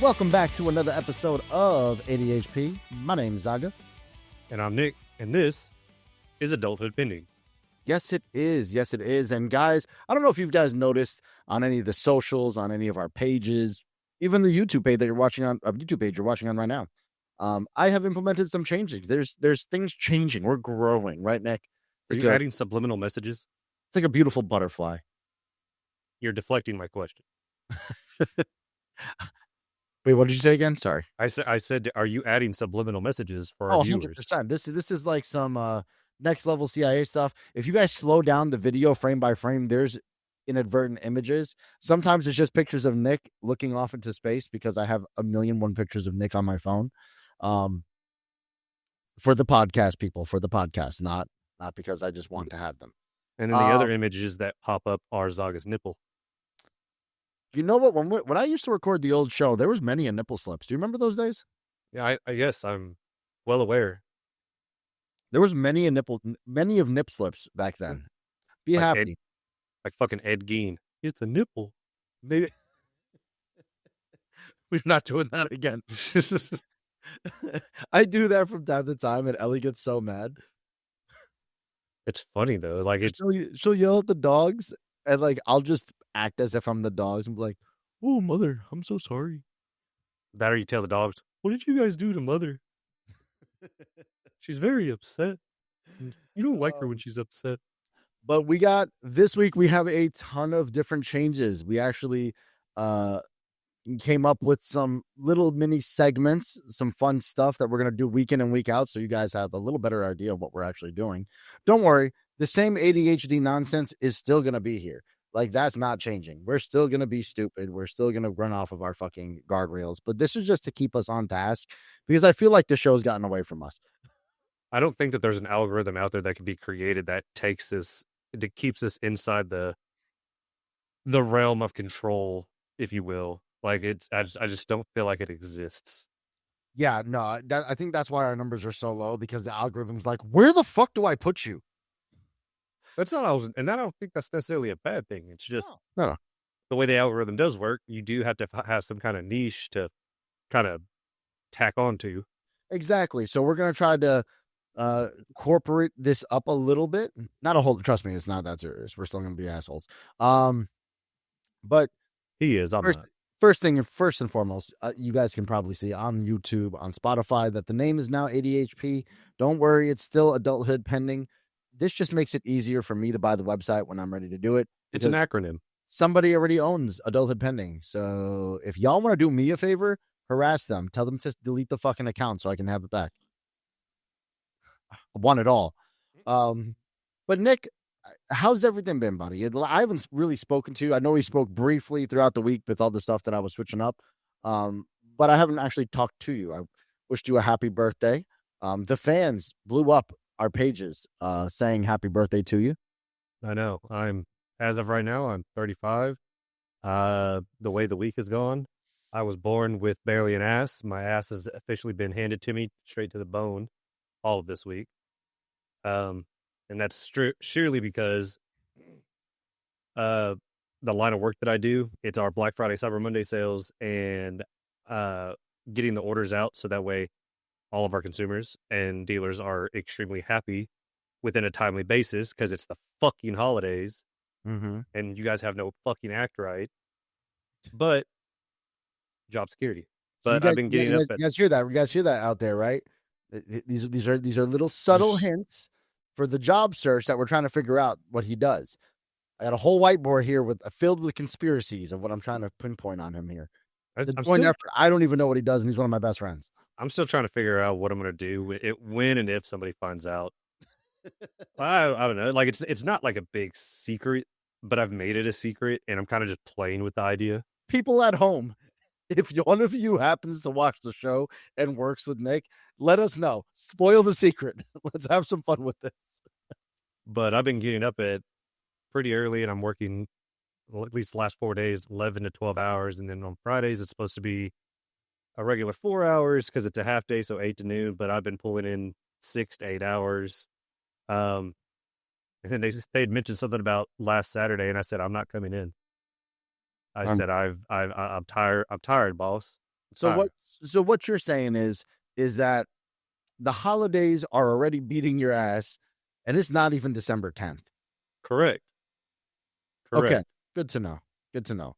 Welcome back to another episode of ADHP. My name is Zaga. And I'm Nick, and this is Adulthood Pending. Yes, it is. Yes, it is. And guys, I don't know if you guys noticed on any of the socials, on any of our pages, even the YouTube page that you're watching on, right now. I have implemented some changes. There's things changing. We're growing, right, Nick? Are you adding subliminal messages? It's like a beautiful butterfly. You're deflecting my question. Wait, what did you say again? Sorry. I said, are you adding subliminal messages for our viewers? 100%. This is like some next level CIA stuff. If you guys slow down the video frame by frame, there's inadvertent images. Sometimes it's just pictures of Nick looking off into space because I have 1,000,001 pictures of Nick on my phone. For the podcast, people, for the podcast, not because I just want to have them. And then the other images that pop up are Zaga's nipple. You know what? When I used to record the old show, there was many a nipple slips. Do you remember those days? Yeah, I guess I'm well aware. There was many of nip slips back then. Be happy. Like fucking Ed Gein. It's a nipple. Maybe we're not doing that again. I do that from time to time, and Ellie gets so mad. It's funny though. Like she'll yell at the dogs, and like I'll just act as if I'm the dogs and be like, "Oh, mother, I'm so sorry." That or you tell the dogs, "What did you guys do to mother? She's very upset. You don't like her when she's upset." But this week we have a ton of different changes. We actually came up with some little mini segments, some fun stuff that we're going to do week in and week out, so you guys have a little better idea of what we're actually doing. Don't worry, the same ADHD nonsense is still going to be here. Like, that's not changing. We're still going to be stupid. We're still going to run off of our fucking guardrails. But this is just to keep us on task because I feel like the show's gotten away from us. I don't think that there's an algorithm out there that can be created that keeps us inside the realm of control, if you will. Like, I just don't feel like it exists. Yeah, no, I think that's why our numbers are so low, because the algorithm's like, where the fuck do I put you? That's not, and I don't think that's necessarily a bad thing. It's just no. The way the algorithm does work, you do have to have some kind of niche to kind of tack onto. Exactly. So we're going to try to incorporate this up a little bit. Not a whole, trust me, it's not that serious. We're still going to be assholes. But he is. I'm not. First and foremost, you guys can probably see on YouTube, on Spotify, that the name is now ADHP. Don't worry, it's still Adulthood Pending. This just makes it easier for me to buy the website when I'm ready to do it. It's an acronym. Somebody already owns Adulthood Pending. So if y'all want to do me a favor, harass them. Tell them to delete the fucking account so I can have it back. I want it all. But Nick, how's everything been, buddy? I haven't really spoken to you. I know we spoke briefly throughout the week with all the stuff that I was switching up. But I haven't actually talked to you. I wished you a happy birthday. The fans blew up our pages saying happy birthday to you. I know. As of right now, I'm 35. The way the week has gone, I was born with barely an ass. My ass has officially been handed to me straight to the bone all of this week. And that's surely because the line of work that I do, it's our Black Friday, Cyber Monday sales, and getting the orders out so that way all of our consumers and dealers are extremely happy within a timely basis, because it's the fucking holidays. Mm-hmm. And you guys have no fucking act right. But job security. But I've been getting up. You guys hear that? You guys hear that out there, right? These are little subtle hints for the job search that we're trying to figure out what he does. I got a whole whiteboard here filled with conspiracies of what I'm trying to pinpoint on him here. I don't even know what he does, and he's one of my best friends. I'm still trying to figure out what I'm going to do when and if somebody finds out. I don't know. Like, it's not like a big secret, but I've made it a secret, and I'm kind of just playing with the idea. People at home, if one of you happens to watch the show and works with Nick, let us know. Spoil the secret. Let's have some fun with this. But I've been getting up at pretty early, and I'm working, well, at least the last 4 days, 11 to 12 hours. And then on Fridays, it's supposed to be a regular 4 hours because it's a half day, so 8 to noon. But I've been pulling in 6 to 8 hours. And then they had mentioned something about last Saturday, and I said, I'm not coming in. I'm tired, boss. So All what? right. So what you're saying is that the holidays are already beating your ass, and it's not even December 10th. Correct. Okay, Correct. good to know. Good to know.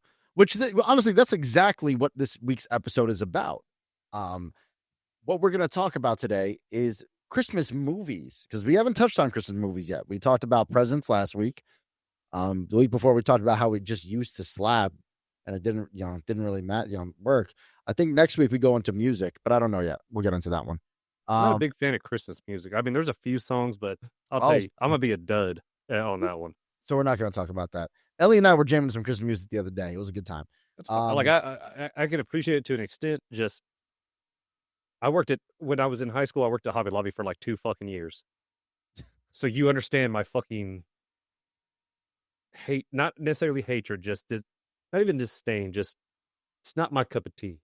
Honestly, that's exactly what this week's episode is about. Um, what we're going to talk about today is Christmas movies because we haven't touched on Christmas movies yet. We talked about presents last week. The week before, we talked about how we just used to slap, and it didn't really matter, work. I think next week we go into music, but I don't know yet. We'll get into that one. I'm not a big fan of Christmas music. I mean, there's a few songs, but I'll tell Oh, you, I'm gonna be a dud on that one. so we're not going to talk about that. Ellie and I were jamming some Christmas music the other day. It was a good time. That's fine. Like I can appreciate it to an extent. Just when I was in high school. I worked at Hobby Lobby for like 2 fucking years. So you understand my fucking hate, not necessarily hatred, not even disdain. Just it's not my cup of tea.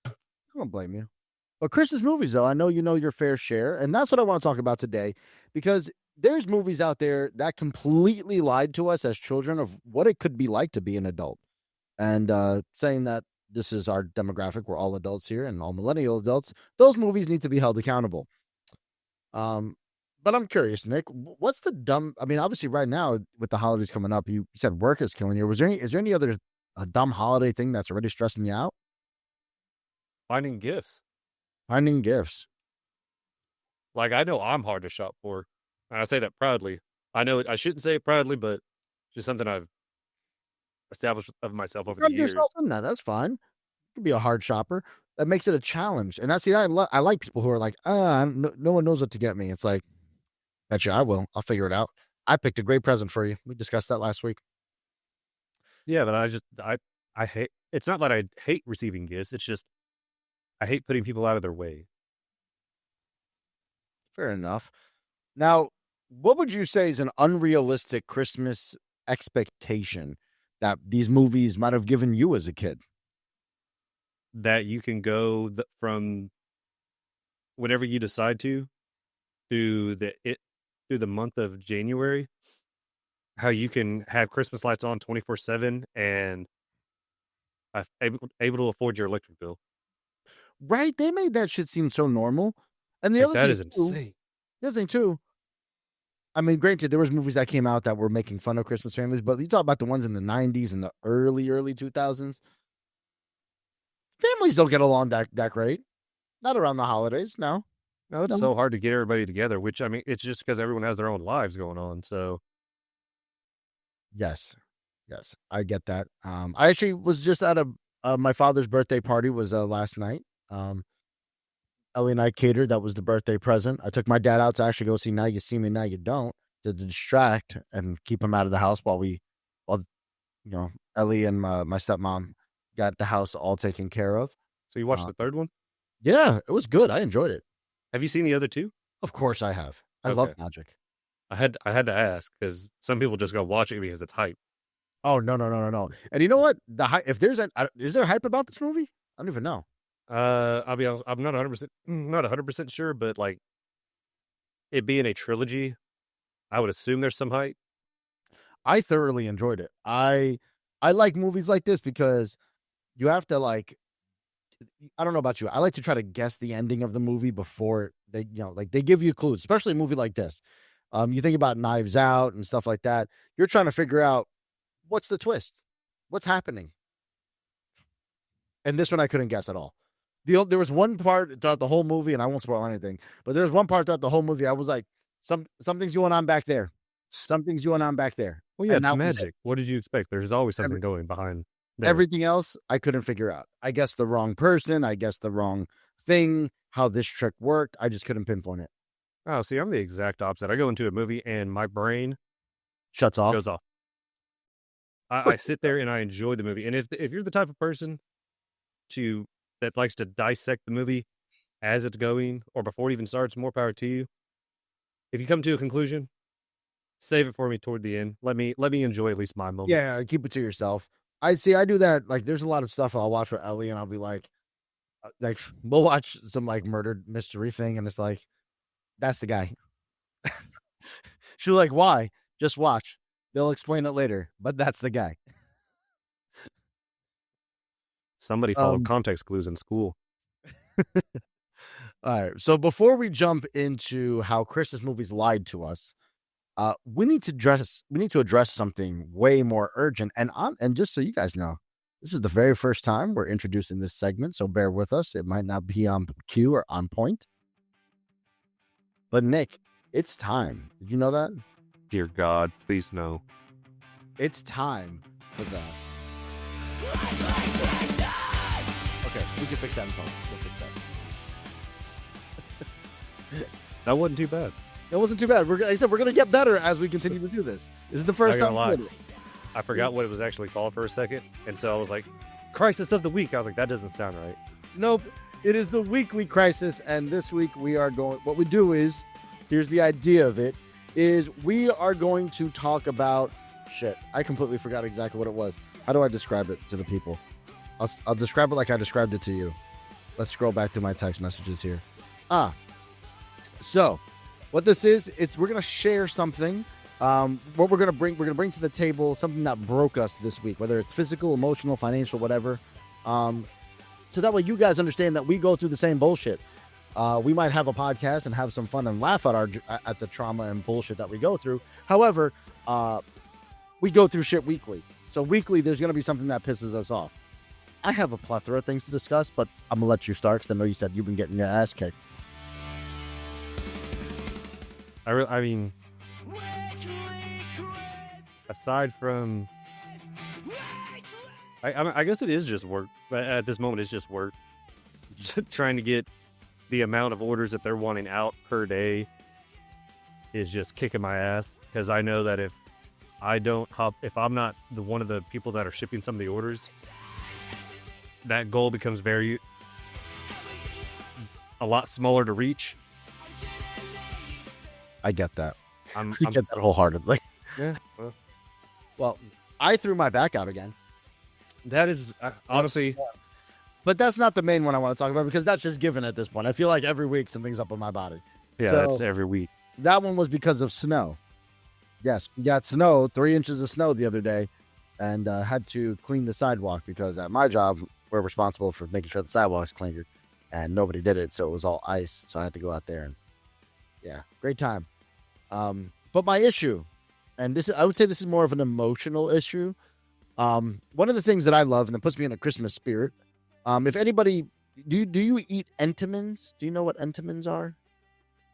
I don't blame you. But Christmas movies, though, I know you know your fair share, and that's what I want to talk about today, because there's movies out there that completely lied to us as children of what it could be like to be an adult, and saying that this is our demographic, we're all adults here and all millennial adults. Those movies need to be held accountable. But I'm curious, Nick, what's the dumb? I mean, obviously, right now with the holidays coming up, you said work is killing you. Is there any other a dumb holiday thing that's already stressing you out? Finding gifts. Finding gifts. Like I know I'm hard to shop for, and I say that proudly. I know I shouldn't say it proudly, but just something I've established of myself over the Rub years. yourself in that. That's fine. You can be a hard shopper. That makes it a challenge. And that's I like people who are like, no one knows what to get me. It's like, bet you I will. I'll figure it out. I picked a great present for you. We discussed that last week. Yeah, but I hate. It's not that I hate receiving gifts. It's just I hate putting people out of their way. Fair enough. Now, what would you say is an unrealistic Christmas expectation that these movies might have given you as a kid? That you can go from whenever you decide to through the month of January. How you can have Christmas lights on 24/7 and able to afford your electric bill. Right? They made that shit seem so normal. And Like, that is insane. The other thing too, I mean, granted, there was movies that came out that were making fun of Christmas families, but you talk about the ones in the 90s and the early 2000s. Families don't get along that great. Not around the holidays, no. No, it's so hard to get everybody together, which, I mean, it's just because everyone has their own lives going on, so. Yes, I get that. I actually was just at my father's birthday party was last night. Ellie and I catered. That was the birthday present. I took my dad out to actually go see Now You See Me, Now You Don't, to distract and keep him out of the house while Ellie and my stepmom got the house all taken care of. So you watched the third one? Yeah, it was good. I enjoyed it. Have you seen the other two? Of course I have. I love magic. I had to ask because some people just go watch it because it's hype. Oh, no. And you know what? The hype, is there hype about this movie? I don't even know. I'll be honest, I'm not 100% sure, but like it being a trilogy, I would assume there's some hype. I thoroughly enjoyed it. I like movies like this because you have to I don't know about you. I like to try to guess the ending of the movie before they give you clues, especially a movie like this. You think about Knives Out and stuff like that. You're trying to figure out what's the twist, what's happening. And this one I couldn't guess at all. There was one part throughout the whole movie, and I won't spoil anything, but there was one part throughout the whole movie I was like, something's going on back there. Something's going on back there. Well, yeah, it's magic. What did you expect? There's always something going behind there. Everything else I couldn't figure out. I guessed the wrong person. I guessed the wrong thing, how this trick worked. I just couldn't pinpoint it. Oh, see, I'm the exact opposite. I go into a movie and my brain shuts off. Goes off. I sit there and I enjoy the movie. And if you're the type of person that likes to dissect the movie as it's going or before it even starts, more power to you. If you come to a conclusion, save it for me toward the end. Let me enjoy at least my moment. Yeah, keep it to yourself. I do that. Like, there's a lot of stuff I'll watch with Ellie, and I'll be like, we'll watch some like murder mystery thing, and it's like, that's the guy. She'll like, why? Just watch. They'll explain it later, but that's the guy. Somebody followed context clues in school. All right. So before we jump into how Christmas movies lied to us, we need to address something way more urgent. And just so you guys know, this is the very first time we're introducing this segment, so bear with us. It might not be on cue or on point. But Nick, it's time. Did you know that? Dear God, please no. It's time for that. Okay, we can fix that in post. We'll fix that. That wasn't too bad. That wasn't too bad. Like I said, we're going to get better as we continue to do this. This is the first time we did it. I forgot what it was actually called for a second, and so I was like, Crisis of the Week. I was like, that doesn't sound right. Nope. It is the weekly crisis, and this week we are going... What we do is, here's the idea of it, is we are going to talk about... Shit, I completely forgot exactly what it was. How do I describe it to the people? I'll describe it like I described it to you. Let's scroll back to my text messages here. So, what this is, we're going to share something. What we're gonna bring to the table something that broke us this week, whether it's physical, emotional, financial, whatever. So that way you guys understand that we go through the same bullshit. We might have a podcast and have some fun and laugh at the trauma and bullshit that we go through. However, we go through shit weekly. So weekly, there's gonna be something that pisses us off. I have a plethora of things to discuss, but I'm gonna let you start because I know you said you've been getting your ass kicked. I mean. Aside from, I guess it is just work. But at this moment, it's just work. Trying to get the amount of orders that they're wanting out per day is just kicking my ass. Because I know that if I'm not one of the people that are shipping some of the orders, that goal becomes a lot smaller to reach. I get that. I get that wholeheartedly. Yeah. Well, I threw my back out again. That is honestly, but that's not the main one I want to talk about because that's just given at this point. I feel like every week something's up with my body. Yeah, so, that's every week. That one was because of snow. Yes, we got snow, 3 inches of snow the other day, and had to clean the sidewalk because at my job, we're responsible for making sure the sidewalk's cleaned, and nobody did it, so it was all ice, so I had to go out there, and yeah, great time. But my issue, and I would say this is more of an emotional issue. One of the things that I love and that puts me in a Christmas spirit. If anybody, do you eat Entenmann's? Do you know what Entenmann's are?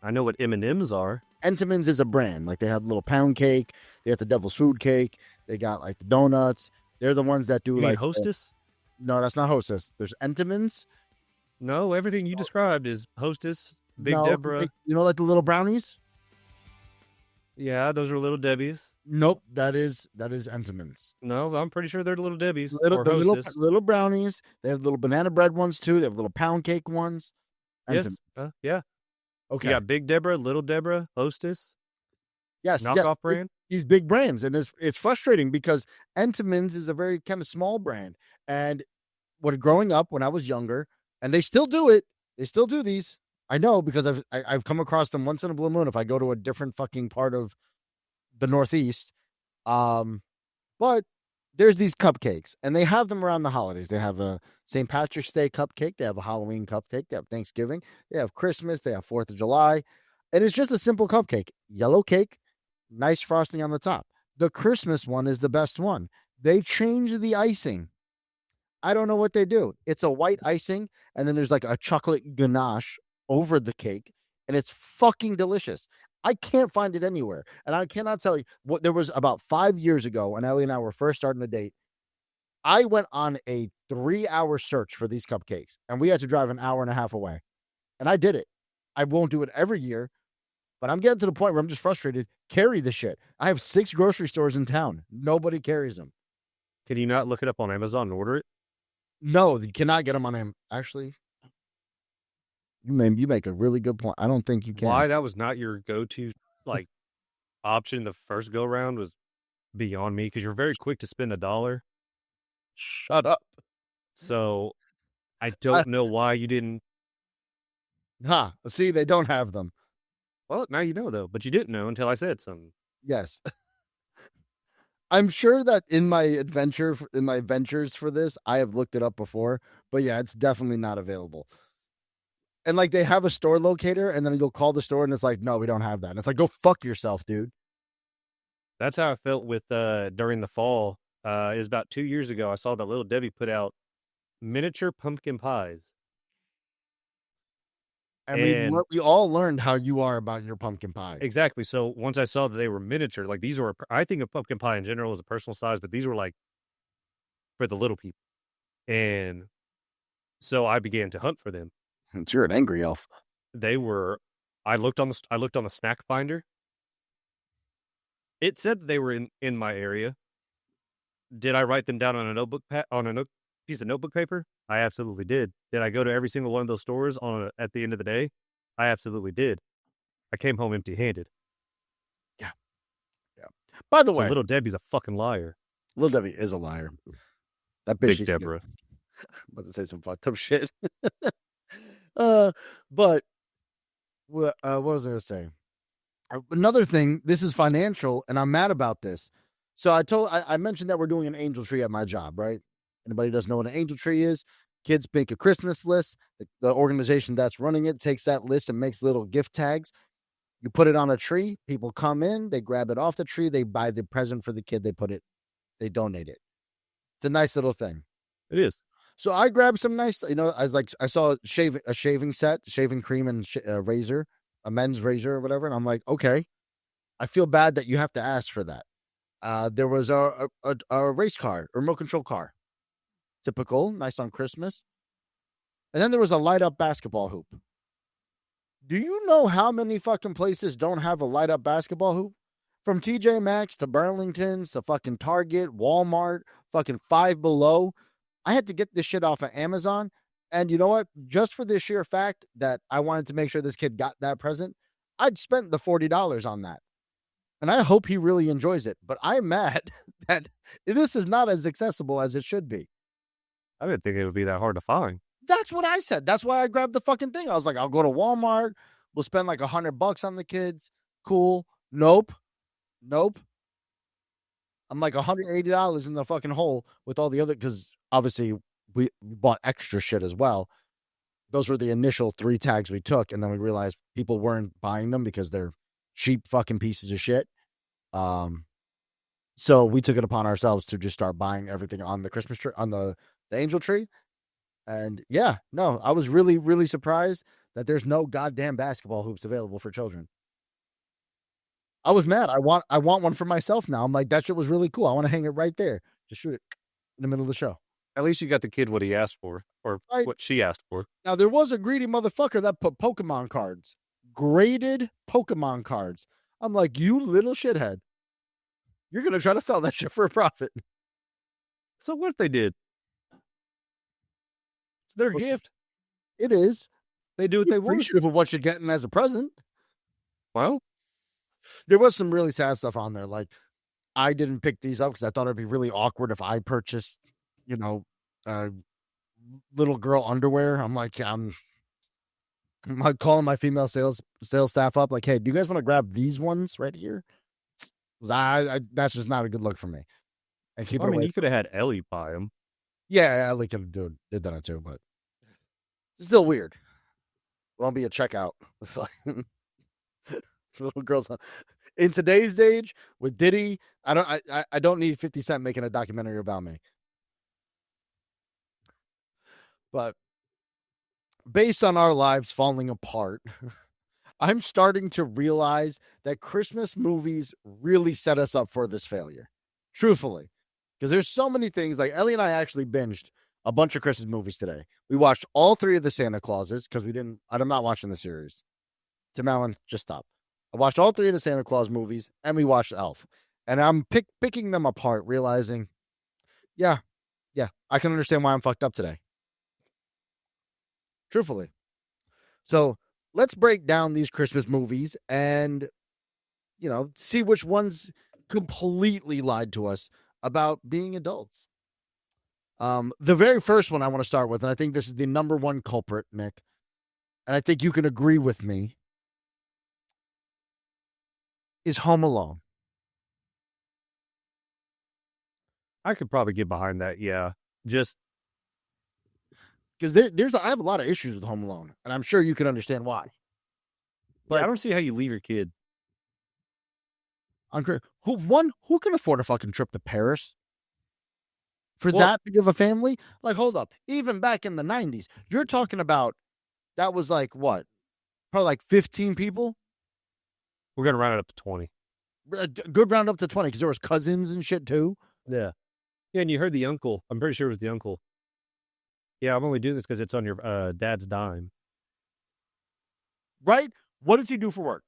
I know what M&M's are. Entenmann's is a brand. Like they have the little pound cake. They have the devil's food cake. They got like the donuts. They're the ones that do you like mean Hostess. No, that's not Hostess. There's Entenmann's. No, everything you described is Hostess. Big no, Deborah. You know, like the little brownies. Yeah, those are Little Debbie's. Nope, that is Entenmann's. No, I'm pretty sure they're Little Debbie's. Little brownies. They have little banana bread ones too. They have little pound cake ones. Yes. Yeah. Okay. You got Big Deborah, Little Deborah, Hostess. Yes. Knockoff brand. These big brands, and it's frustrating because Entenmann's is a very kind of small brand. And growing up when I was younger, and they still do it. They still do these. I know because I've come across them once in a blue moon if I go to a different fucking part of the Northeast. But there's these cupcakes, and they have them around the holidays. They have a St. Patrick's Day cupcake. They have a Halloween cupcake. They have Thanksgiving. They have Christmas. They have 4th of July. And it's just a simple cupcake. Yellow cake, nice frosting on the top. The Christmas one is the best one. They change the icing. I don't know what they do. It's a white icing, and then there's like a chocolate ganache over the cake, and it's fucking delicious. I can't find it anywhere, and I cannot tell you what there was about 5 years ago when Ellie and I were first starting to date. I went on a 3-hour search for these cupcakes, and we had to drive an hour and a half away, and I did it. I won't do it every year, but I'm getting to the point where I'm just frustrated. Carry the shit. I have 6 grocery stores in town. Nobody carries them. Can you not look it up on Amazon and order it? No, you cannot get them on him. Actually, you make a really good point. I don't think you can. Why that was not your go-to option the first go round was beyond me because you're very quick to spend $1. Shut up. So I don't know why you didn't. See, they don't have them. Well, now you know though, but you didn't know until I said something. Yes. I'm sure that in my ventures for this, I have looked it up before, but yeah, it's definitely not available. And like they have a store locator, and then you'll call the store, and it's like, no, we don't have that. And it's like, go fuck yourself, dude. That's how I felt with during the fall. It was about 2 years ago. I saw that Little Debbie put out miniature pumpkin pies. And And we all learned how you are about your pumpkin pie. exactly. So once I saw that they were miniature, like these were, I think a pumpkin pie in general is a personal size, but these were like for the little people. And so I began to hunt for them. You're an angry elf. They were. I looked on the snack finder. It said that they were in my area. Did I write them down on a notebook piece of notebook paper? I absolutely did. Did I go to every single one of those stores at the end of the day? I absolutely did. I came home empty-handed. Yeah. By the So way, Little Debbie's a fucking liar. Little Debbie is a liar. That bitch. Big Deborah. I'm about to say some fucked up shit. But what was I gonna say? Another thing. This is financial, and I'm mad about this. So I mentioned that we're doing an angel tree at my job, right? Anybody doesn't know what an angel tree is? Kids make a Christmas list. The organization that's running it takes that list and makes little gift tags. You put it on a tree. People come in, they grab it off the tree, they buy the present for the kid, they donate it. It's a nice little thing. It is. So I grabbed some nice, I saw a shaving set, shaving cream and razor, a men's razor or whatever. And I'm like, okay, I feel bad that you have to ask for that. There was a race car or remote control car. Typical, nice on Christmas. And then there was a light up basketball hoop. Do you know how many fucking places don't have a light up basketball hoop? From TJ Maxx to Burlington's to fucking Target, Walmart, fucking Five Below. I had to get this shit off of Amazon. And you know what? Just for the sheer fact that I wanted to make sure this kid got that present, I'd spent the $40 on that. And I hope he really enjoys it. But I'm mad that this is not as accessible as it should be. I didn't think it would be that hard to find. That's what I said. That's why I grabbed the fucking thing. I was like, I'll go to Walmart. We'll spend like $100 on the kids. Cool. Nope. I'm like $180 in the fucking hole with all the other, because obviously we bought extra shit as well. Those were the initial 3 tags we took, and then we realized people weren't buying them because they're cheap fucking pieces of shit. So we took it upon ourselves to just start buying everything on the Christmas tree, on the angel tree. And yeah, no, I was really, really surprised that there's no goddamn basketball hoops available for children. I was mad. I want one for myself now. I'm like, that shit was really cool. I want to hang it right there. Just shoot it in the middle of the show. At least you got the kid what he asked for, or right. What she asked for. Now, there was a greedy motherfucker that put Pokemon cards, graded Pokemon cards. I'm like, you little shithead. You're going to try to sell that shit for a profit. So what if they did? It's their gift. It is. They do what they want. Appreciative of what you're getting as a present. Well, there was some really sad stuff on there. Like, I didn't pick these up because I thought it'd be really awkward if I purchased, little girl underwear. I'm like, I'm calling my female sales staff up. Like, hey, do you guys want to grab these ones right here? That's just not a good look for me. And keep it away. You could have had Ellie buy them. Yeah, Ellie could have did that too, but it's still weird. It won't be a checkout. Little girls in today's age with Diddy. I don't need 50 Cent making a documentary about me. But based on our lives falling apart, I'm starting to realize that Christmas movies really set us up for this failure. Truthfully. Because there's so many things. Like Ellie and I actually binged a bunch of Christmas movies today. We watched all 3 of the Santa Clauses because I'm not watching the series. Tim Allen, just stop. I watched all 3 of the Santa Claus movies, and we watched Elf. And I'm picking them apart, realizing, yeah, I can understand why I'm fucked up today. Truthfully. So let's break down these Christmas movies and, see which ones completely lied to us about being adults. The very first one I want to start with, and I think this is the number 1 culprit, Nick, and I think you can agree with me, is Home Alone. I could probably get behind that. Yeah, just because I have a lot of issues with Home Alone, and I'm sure you can understand why. I don't see how you leave your kid. Who can afford a fucking trip to Paris for that big of a family? Like, hold up, even back in the 90s, you're talking about that was like what, probably like 15 people. We're gonna round it up to 20. A good round up to 20 because there was cousins and shit too. Yeah, and you heard the uncle. I'm pretty sure it was the uncle. Yeah, I'm only doing this because it's on your dad's dime. Right? What does he do for work?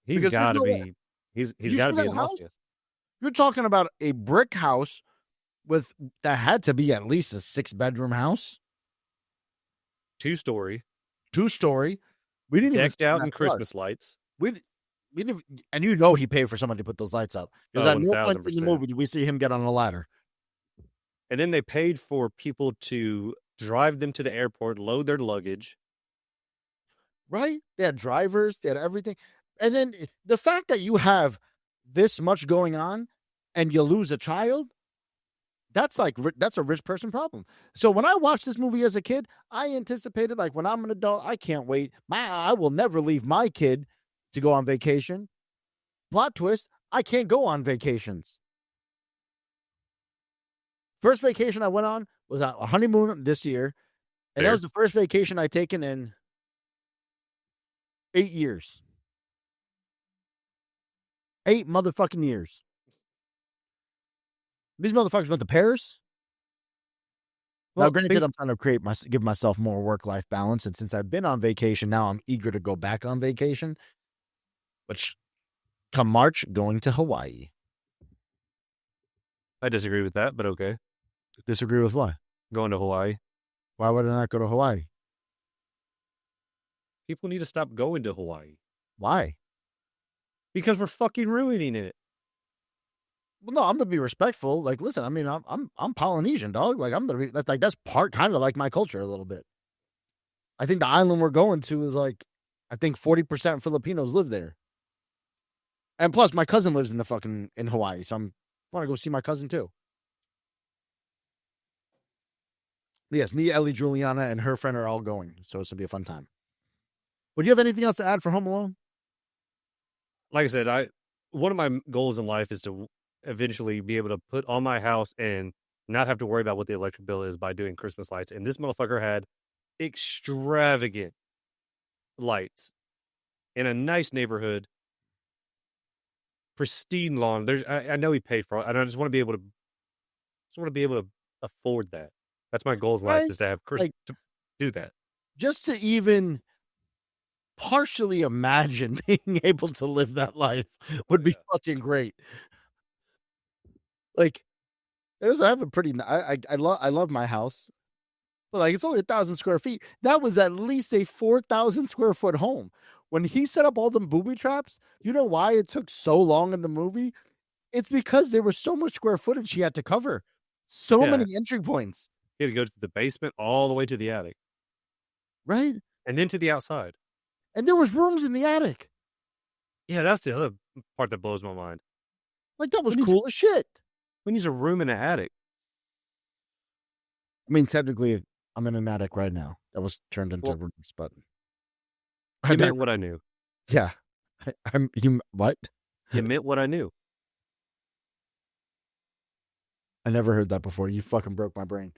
He's got to be. He's got to be in the mafia. You're talking about a brick house that had to be at least a 6-bedroom house. 2-story. 2-story. We didn't decked even out in Christmas lights. We didn't, and you know he paid for somebody to put those lights up. Because at no point in the movie did we see him get on a ladder. And then they paid for people to drive them to the airport, load their luggage. Right? They had drivers. They had everything. And then the fact that you have this much going on and you lose a child, that's a rich person problem. So when I watched this movie as a kid, I anticipated, like, when I'm an adult, I can't wait. I will never leave my kid to go on vacation. Plot twist, I can't go on vacations. First vacation I went on was a honeymoon this year. And that was the first vacation I'd taken in 8 years. 8 motherfucking years. These motherfuckers went to Paris. Well, now, granted, I'm trying to give myself more work-life balance. And since I've been on vacation, now I'm eager to go back on vacation. Which, come March, going to Hawaii. I disagree with that, but okay. Disagree with what? Going to Hawaii. Why would I not go to Hawaii? People need to stop going to Hawaii. Why? Because we're fucking ruining it. Well, no, I'm gonna be respectful. Like, listen, I mean, I'm Polynesian, dog. Like, I'm gonna be that's part kind of like my culture a little bit. I think the island we're going to is like, I think 40% Filipinos live there. And plus, my cousin lives in Hawaii, so I want to go see my cousin too. Yes, me, Ellie, Juliana, and her friend are all going, so it's gonna be a fun time. Would you have anything else to add for Home Alone? Like I said, one of my goals in life is to eventually be able to put on my house and not have to worry about what the electric bill is by doing Christmas lights. And this motherfucker had extravagant lights in a nice neighborhood, pristine lawn. I know he paid for it, and I just want to be able to afford that. That's my goal in life, is to have Christmas, to do that. Just to even partially imagine being able to live that life would be fucking great. Like, I have a pretty, I love my house, but like, it's only 1,000 square feet. That was at least a 4,000 square foot home. When he set up all them booby traps, you know why it took so long in the movie? It's because there was so much square footage he had to cover. So many entry points. He had to go to the basement all the way to the attic. Right? And then to the outside. And there was rooms in the attic. Yeah, that's the other part that blows my mind. Like, that was cool as shit. We need a room in an attic. I mean, technically, I'm in an attic right now. That was turned into rooms, but you meant what I knew. Yeah. What? You meant what I knew. I never heard that before. You fucking broke my brain.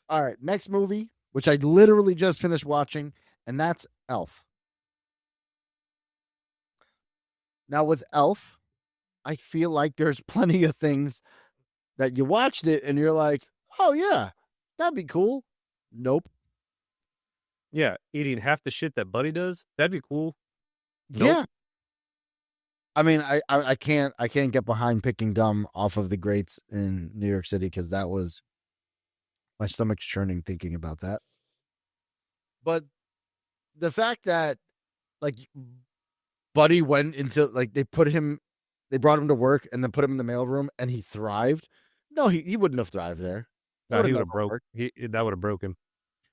All right, next movie, which I literally just finished watching, and that's Elf. Now, with Elf, I feel like there's plenty of things that you watched it and you're like, oh, yeah, that'd be cool. Nope. Yeah, eating half the shit that Buddy does, that'd be cool. Nope. Yeah. I mean, I can't get behind picking dumb off of the greats in New York City because that was, my stomach's churning thinking about that. But the fact that, like, Buddy went into, like, they brought him to work and then put him in the mailroom and he thrived. No, he wouldn't have thrived there. No, he would have broke. That would have broke him.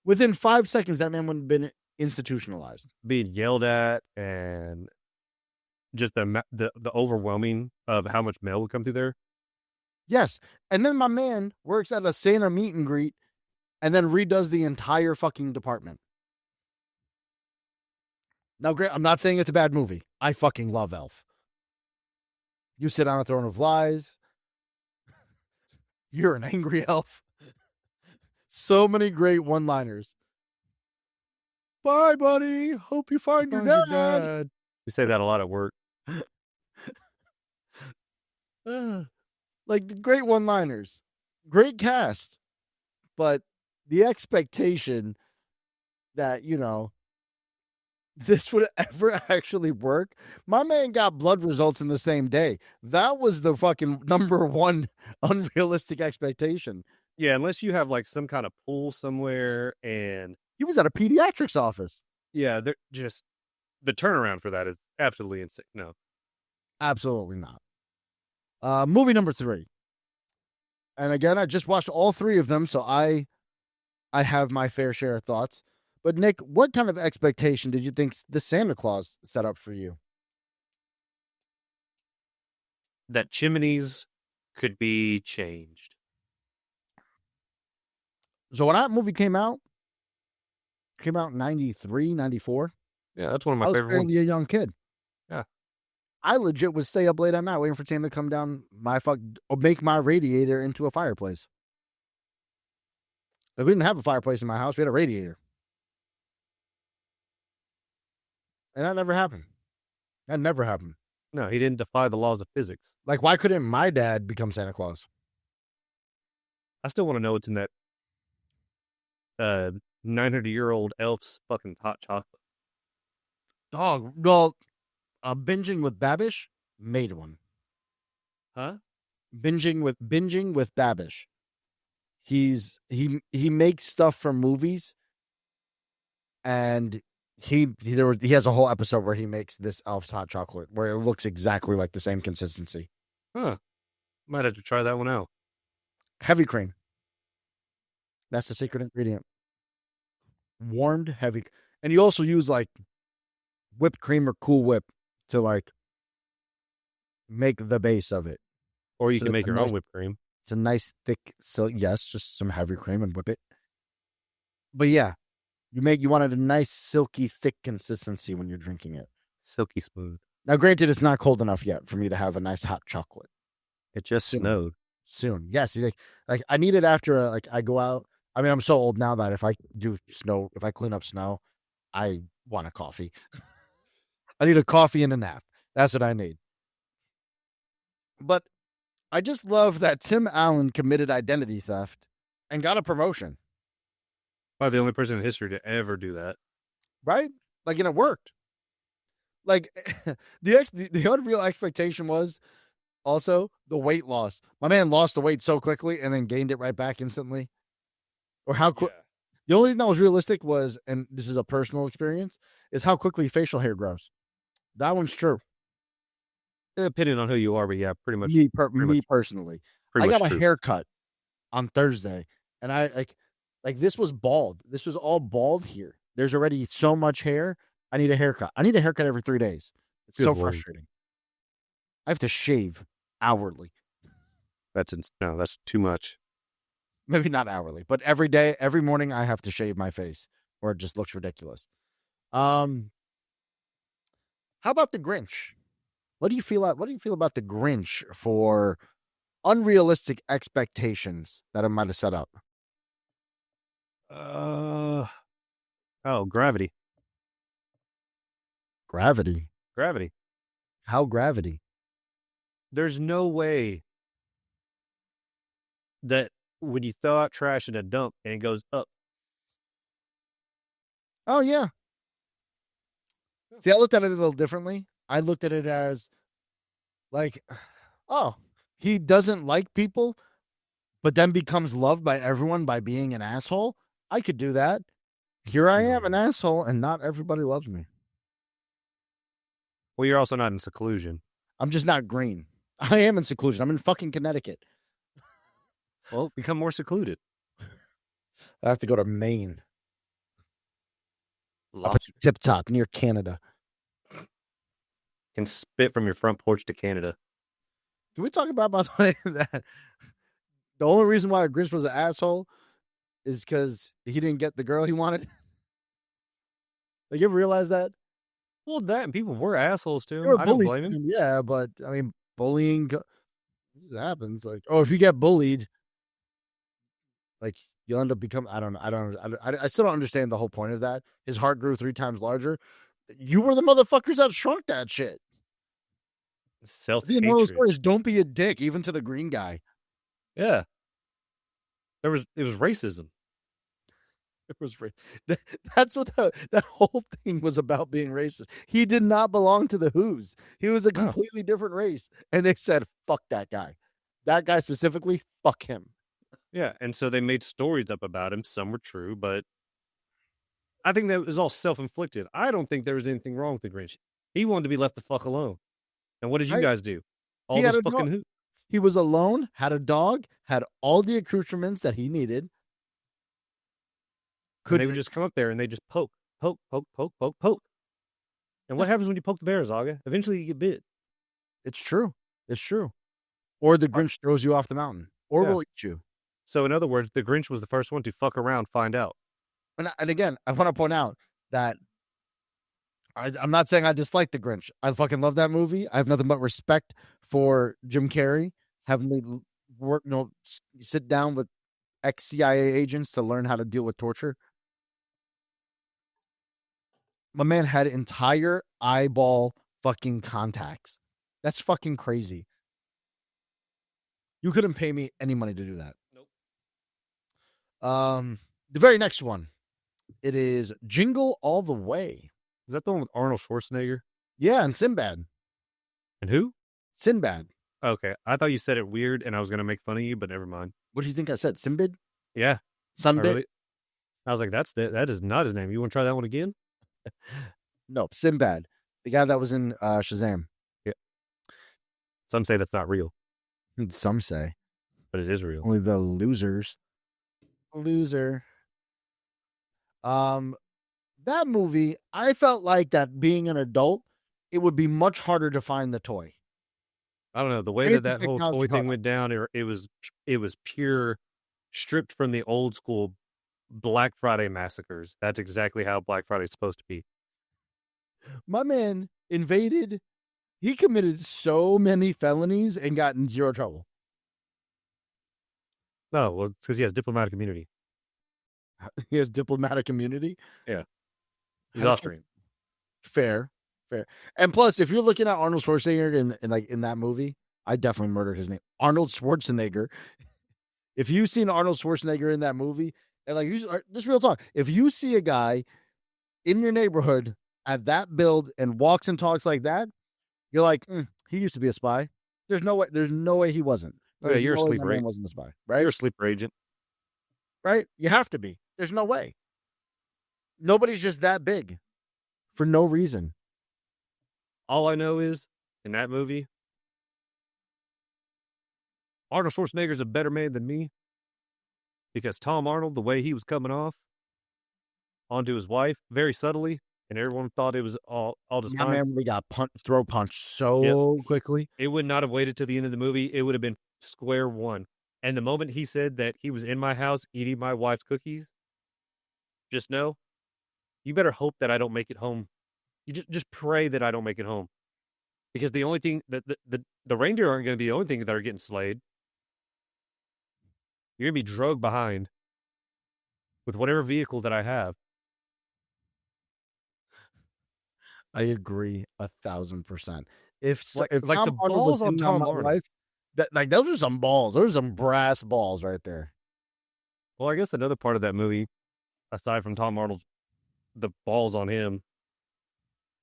Within 5 seconds, that man would have been institutionalized. Being yelled at and just the overwhelming of how much mail would come through there. Yes. And then my man works at a Santa meet and greet and then redoes the entire fucking department. Now, great. I'm not saying it's a bad movie. I fucking love Elf. You sit on a throne of lies. You're an angry elf. So many great one-liners. Bye, buddy. Hope you find your dad. We say that a lot at work. Like the great one-liners. Great cast. But the expectation that, this would ever actually work. My man got blood results in the same day. That was the fucking number one unrealistic expectation. Yeah, unless you have like some kind of pool somewhere, and he was at a pediatrics office. Yeah, they're just the turnaround for that is absolutely insane. No, absolutely not. Movie number 3, and again, I just watched all 3 of them, so I have my fair share of thoughts. But Nick, what kind of expectation did you think the Santa Claus set up for you? That chimneys could be changed. So when that movie came out in 93, 94. Yeah, that's one of my favorite ones. I was barely a young kid. Yeah. I legit would stay up late at night waiting for Santa to come down make my radiator into a fireplace. If we didn't have a fireplace in my house, we had a radiator. And that never happened. That never happened. No, he didn't defy the laws of physics. Like, why couldn't my dad become Santa Claus? I still want to know what's in that 900-year-old elf's fucking hot chocolate. Dog, well, Binging with Babish made one. Huh? Binging with Babish. He makes stuff from movies, and he has a whole episode where he makes this elf's hot chocolate where it looks exactly like the same consistency. Huh. Might have to try that one out. Heavy cream. That's the secret ingredient. Warmed heavy. And you also use like whipped cream or Cool Whip to like make the base of it. Or you can make your own whipped cream. It's a nice thick, so yes, just some heavy cream and whip it. But yeah, you wanted a nice silky thick consistency when you're drinking it. Silky smooth. Now granted, it's not cold enough yet for me to have a nice hot chocolate. It just snowed. Soon. Yes. Like I need it after I go out. I mean, I'm so old now that if I clean up snow, I want a coffee. I need a coffee and a nap. That's what I need. But I just love that Tim Allen committed identity theft and got a promotion. Probably the only person in history to ever do that. Right? Like, and it worked. Like, the unreal expectation was also the weight loss. My man lost the weight so quickly and then gained it right back instantly. Or how quick. Yeah. The only thing that was realistic was, and this is a personal experience, is how quickly facial hair grows. That one's true. Depending on who you are, but yeah, pretty much. Me personally. I got a haircut on Thursday, and I like this was bald. This was all bald here. There's already so much hair. I need a haircut. I need a haircut every 3 days. It's so frustrating. I have to shave hourly. That's too much. Maybe not hourly, but every day, every morning, I have to shave my face, or it just looks ridiculous. How about the Grinch? What do you feel about the Grinch for unrealistic expectations that it might have set up? Gravity. Gravity. How gravity? There's no way that when you throw out trash in a dump and it goes up. Oh, yeah. See, I looked at it a little differently. I looked at it as like, oh, he doesn't like people, but then becomes loved by everyone by being an asshole. I could do that. Here I am, an asshole, and not everybody loves me. Well, you're also not in seclusion. I'm just not green. I am in seclusion. I'm in fucking Connecticut. Well, become more secluded. I have to go to Maine. Tip top near Canada. Can spit from your front porch to Canada. Can we talk about, by the way, that the only reason why Grinch was an asshole is because he didn't get the girl he wanted? Like, you ever realize that? Well, that and people were assholes to They him. were I don't bullies blame to him. him, yeah, but I mean, bullying happens. Like, oh, if you get bullied, like you'll end up becoming. I still don't understand the whole point of that. His heart grew 3 times larger. You were the motherfuckers that shrunk that shit. The moral of the Self-hatred. story is don't be a dick, even to the green guy. Yeah. It was racism. It was that's what that whole thing was about, being racist. He did not belong to the Who's. He was a No. completely different race, and they said, "Fuck that guy." That guy specifically, fuck him. Yeah, and so they made stories up about him. Some were true, but I think that was all self-inflicted. I don't think there was anything wrong with the Grinch. He wanted to be left the fuck alone. And what did you Right? guys do? All He had those a fucking dog. He was alone, had a dog, had all the accoutrements that he needed. and they would just come up there and they just poke, poke, poke, poke, poke, poke. And what happens when you poke the bear, Zaga? Eventually you get bit. It's true. It's true. Or the Grinch throws you off the mountain, or Yeah. will eat you. So in other words, the Grinch was the first one to fuck around, find out. And again, I want to point out that I'm not saying I dislike the Grinch. I fucking love that movie. I have nothing but respect for Jim Carrey having to work, sit down with ex-CIA agents to learn how to deal with torture. My man had entire eyeball fucking contacts. That's fucking crazy. You couldn't pay me any money to do that. Nope. The very next one, it is Jingle All The Way. Is that the one with Arnold Schwarzenegger? Yeah, and Sinbad. And who? Sinbad. Okay. I thought you said it weird and I was going to make fun of you, but never mind. What do you think I said? Sinbad? Yeah. Sunbit? Really, I was like, that is not his name. You want to try that one again? Nope, Sinbad. The guy that was in Shazam. Yeah. Some say that's not real, Some say. but it is real. Only the losers. Loser. That movie, I felt like that being an adult, it would be much harder to find the toy. I don't know. The way Anything that whole technology toy thing caught went down, it was pure stripped from the old school Black Friday massacres. That's exactly how Black Friday is supposed to be. My man invaded. He committed so many felonies and got in zero trouble. No, well, it's because he has diplomatic immunity. He has diplomatic immunity. Yeah. He's How does- Austrian. Fair. And plus, if you're looking at Arnold Schwarzenegger in that movie, I definitely murdered his name. Arnold Schwarzenegger. If you've seen Arnold Schwarzenegger in that movie, and like, just real talk, if you see a guy in your neighborhood at that build and walks and talks like that, you're like, he used to be a spy. There's no way he wasn't. Oh, yeah, you're a no way sleeper that man agent. wasn't a spy, right? You're a sleeper agent. Right? You have to be. There's no way. Nobody's just that big for no reason. All I know is, in that movie, Arnold Schwarzenegger's a better man than me. Because Tom Arnold, the way he was coming off onto his wife, very subtly, and everyone thought it was all just My fine. man, we got throw punched so quickly. It would not have waited till the end of the movie. It would have been square one. And the moment he said that he was in my house eating my wife's cookies, just know, you better hope that I don't make it home. You just pray that I don't make it home. Because the only thing that the reindeer aren't going to be the only thing that are getting slayed. You're going to be drugged behind with whatever vehicle that I have. I agree 1,000%. If Like Tom the Arnold balls was on in Tom my Arnold. life, those are some balls. Those are some brass balls right there. Well, I guess another part of that movie, aside from Tom Arnold's the balls on him,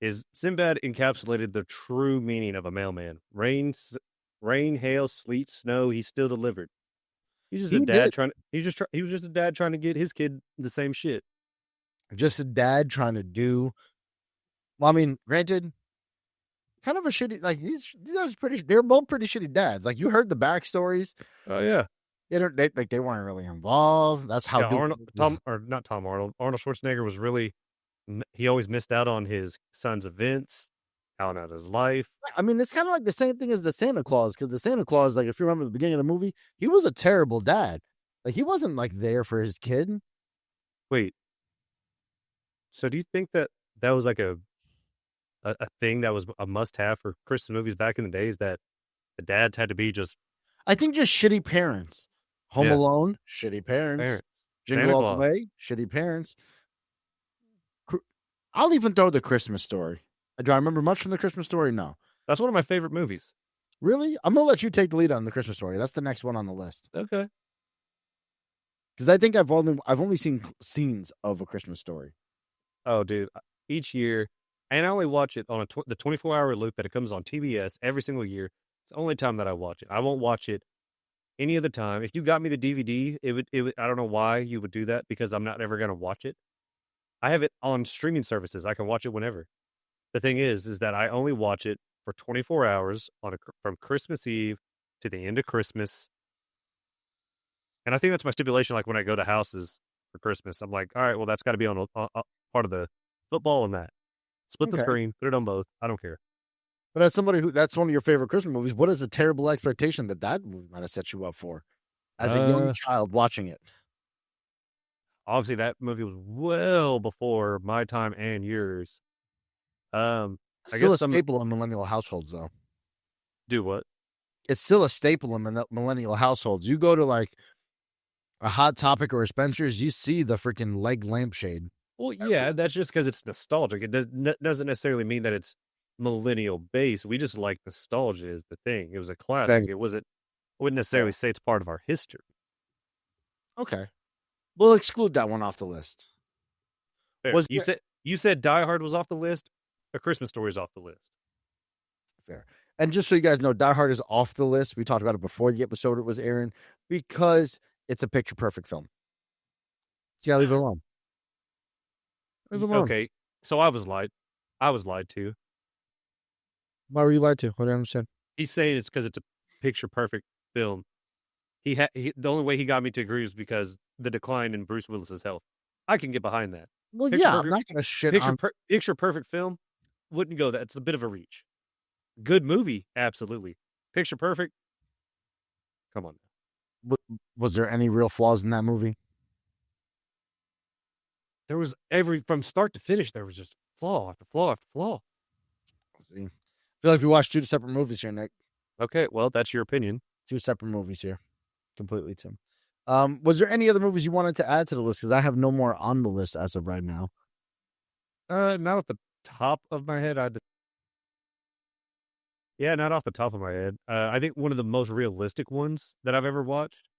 is Sinbad encapsulated the true meaning of a mailman. Rain, hail, sleet, snow, he still delivered. He's just a dad trying. He was just a dad trying to get his kid the same shit. Just a dad trying to do. Well, I mean, granted, kind of a shitty. Like these are pretty. They're both pretty shitty dads. Like you heard the backstories. Oh yeah, They weren't really involved. That's how Arnold Schwarzenegger was really. He always missed out on his son's events. out his life. I mean, it's kind of like the same thing as the Santa Claus, because the Santa Claus, like if you remember the beginning of the movie, he was a terrible dad. Like he wasn't like there for his kid. Wait, so do you think that was like a thing that was a must have for Christmas movies back in the days, that the dads had to be just I think just shitty parents. Home Yeah. Alone, shitty parents. parents? Jingle Santa All Claus. The Way, shitty parents. I'll even throw the Christmas Story. Do I remember much from the Christmas Story? No. That's one of my favorite movies. Really? I'm gonna let you take the lead on the Christmas Story. That's the next one on the list. Okay. Because I think I've only seen scenes of A Christmas Story. Oh, dude, each year, and I only watch it on the 24-hour loop that it comes on TBS every single year. It's the only time that I watch it. I won't watch it any other time. If you got me the DVD, it would. I don't know why you would do that, because I'm not ever gonna watch it. I have it on streaming services. I can watch it whenever. The thing is that I only watch it for 24 hours from Christmas Eve to the end of Christmas. And I think that's my stipulation. Like when I go to houses for Christmas, I'm like, all right, well, that's got to be on a part of the football and that. Split the screen, put it on both. I don't care. But as somebody that's one of your favorite Christmas movies, what is a terrible expectation that movie might have set you up for as a young child watching it? Obviously, that movie was well before my time and yours. Still a staple in millennial households, though. Do what? It's still a staple in millennial households. You go to like a Hot Topic or a Spencer's, you see the freaking leg lampshade. Well, yeah, that's just because it's nostalgic. It doesn't necessarily mean that it's millennial based. We just like nostalgia is the thing. It was a classic. It wasn't. I wouldn't necessarily say it's part of our history. Okay, we'll exclude that one off the list. You said Die Hard was off the list? A Christmas Story is off the list. Fair. And just so you guys know, Die Hard is off the list. We talked about it before the episode it was airing because it's a picture perfect film. So yeah, leave it alone. Leave it alone. Okay, so I was lied to. Why were you lied to? What do I understand? He's saying it's because it's a picture perfect film. The only way he got me to agree is because the decline in Bruce Willis's health. I can get behind that. Well, I'm not gonna shit on picture perfect film. Wouldn't go that. It's a bit of a reach. Good movie, absolutely. Picture perfect. Come on. Was there any real flaws in that movie? There was from start to finish. There was just flaw after flaw after flaw. See, I feel like we watched two separate movies here, Nick. Okay, well, that's your opinion. Two separate movies here, completely, Tim. Was there any other movies you wanted to add to the list? Because I have no more on the list as of right now. Not off the top of my head. Not off the top of my head. I think one of the most realistic ones that I've ever watched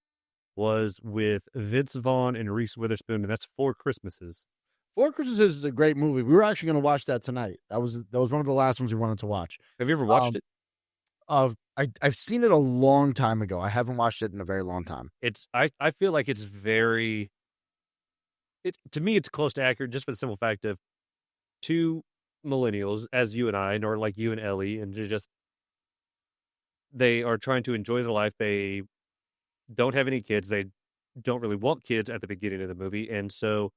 was with Vince Vaughn and Reese Witherspoon, and that's Four Christmases. Four Christmases is a great movie. We were actually going to watch that tonight. That was one of the last ones we wanted to watch. Have you ever watched it? I've seen it a long time ago. I haven't watched it in a very long time. I feel like it's very. To me, it's close to accurate, just for the simple fact of two millennials, as you and I, or like you and Ellie, and they are trying to enjoy their life. They don't have any kids. They don't really want kids at the beginning of the movie. And so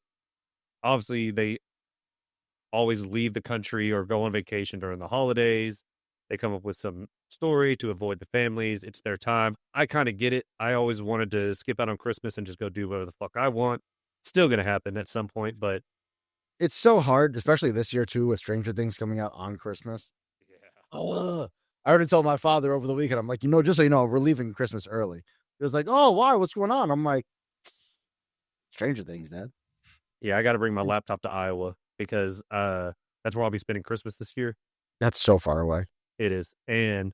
obviously they always leave the country or go on vacation during the holidays. They come up with some story to avoid the families. It's their time. I kind of get it. I always wanted to skip out on Christmas and just go do whatever the fuck I want. Still going to happen at some point, but it's so hard, especially this year too, with Stranger Things coming out on Christmas. Yeah. I already told my father over the weekend, I'm like, just so you know, we're leaving Christmas early. He was like, oh, why? What's going on? I'm like, Stranger Things, Dad. Yeah, I got to bring my laptop to Iowa because that's where I'll be spending Christmas this year. That's so far away. It is. And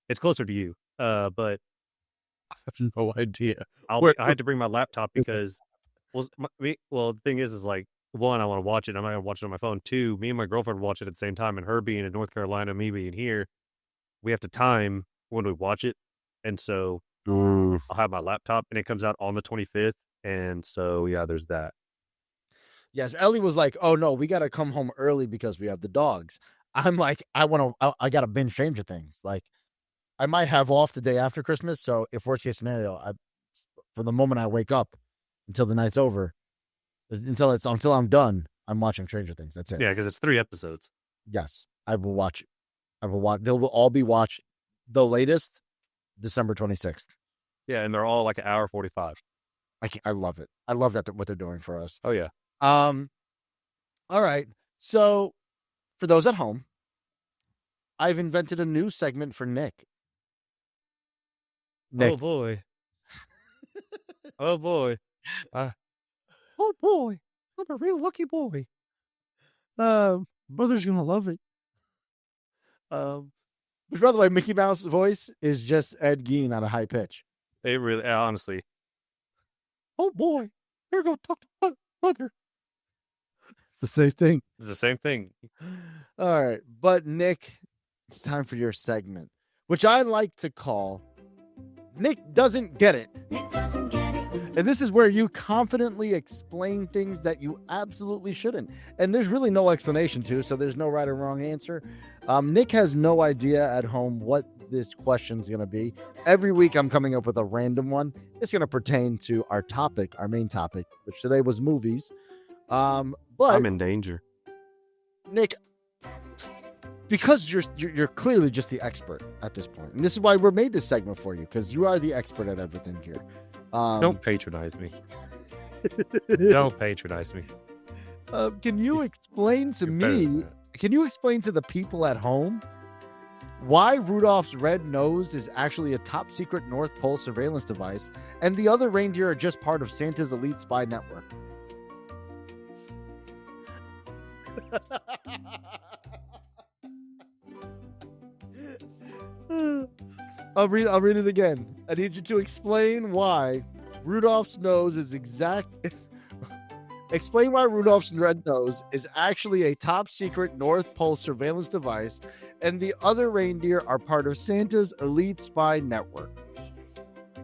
it's closer to you. But I have no idea. I had to bring my laptop because, the thing is like, one, I want to watch it. I'm not going to watch it on my phone. Two, me and my girlfriend watch it at the same time, and her being in North Carolina, me being here, we have to time when we watch it. And so I'll have my laptop, and it comes out on the 25th. And so, yeah, there's that. Yes, Ellie was like, oh, no, we got to come home early because we have the dogs. I'm like, I got to binge Stranger Things. Like, I might have off the day after Christmas. So if worst case scenario, for the moment I wake up until the night's over, until I'm done, I'm watching Stranger Things. That's it. Yeah, because it's 3 episodes. Yes, I will watch They will all be watched the latest December 26th. Yeah, and they're all like an hour 45. I love it. I love that what they're doing for us. Oh yeah. All right. So for those at home, I've invented a new segment for Nick. Oh boy. Oh boy. Oh boy. I'm a real lucky boy. Brother's gonna love it. Which, by the way, Mickey Mouse's voice is just Ed Gein on a high pitch. It really, honestly. Oh boy, here go talk to mother. It's the same thing. It's the same thing. All right, but Nick, it's time for your segment, which I like to call Nick Doesn't Get It. Nick doesn't get it. And this is where you confidently explain things that you absolutely shouldn't. And there's really no explanation to, so there's no right or wrong answer. Nick has no idea at home what this question's going to be. Every week I'm coming up with a random one. It's going to pertain to our topic, our main topic, which today was movies. But I'm in danger. Nick, because you're clearly just the expert at this point, and this is why we made this segment for you, because you are the expert at everything here. Don't patronize me. Don't patronize me. Can you explain to You're better than me? that. Can you explain to the people at home why Rudolph's red nose is actually a top secret North Pole surveillance device, and the other reindeer are just part of Santa's elite spy network? I'll read it again. I need you to explain why Rudolph's nose is Explain why Rudolph's red nose is actually a top secret North Pole surveillance device, and the other reindeer are part of Santa's elite spy network.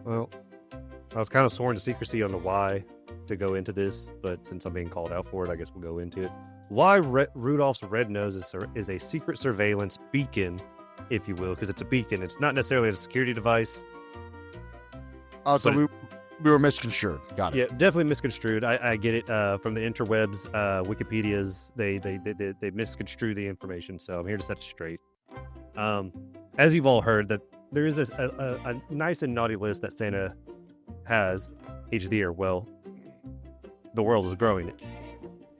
Well, I was kind of sworn to secrecy on the why to go into this, but since I'm being called out for it, I guess we'll go into it. Why Rudolph's red nose is a secret surveillance beacon, if you will, because it's a beacon. It's not necessarily a security device. Oh, so we were misconstrued. Got it. Yeah, definitely misconstrued. I get it from the interwebs, Wikipedia's. They misconstrue the information, so I'm here to set it straight. As you've all heard, that there is a nice and naughty list that Santa has each of the year. Well, the world is growing it,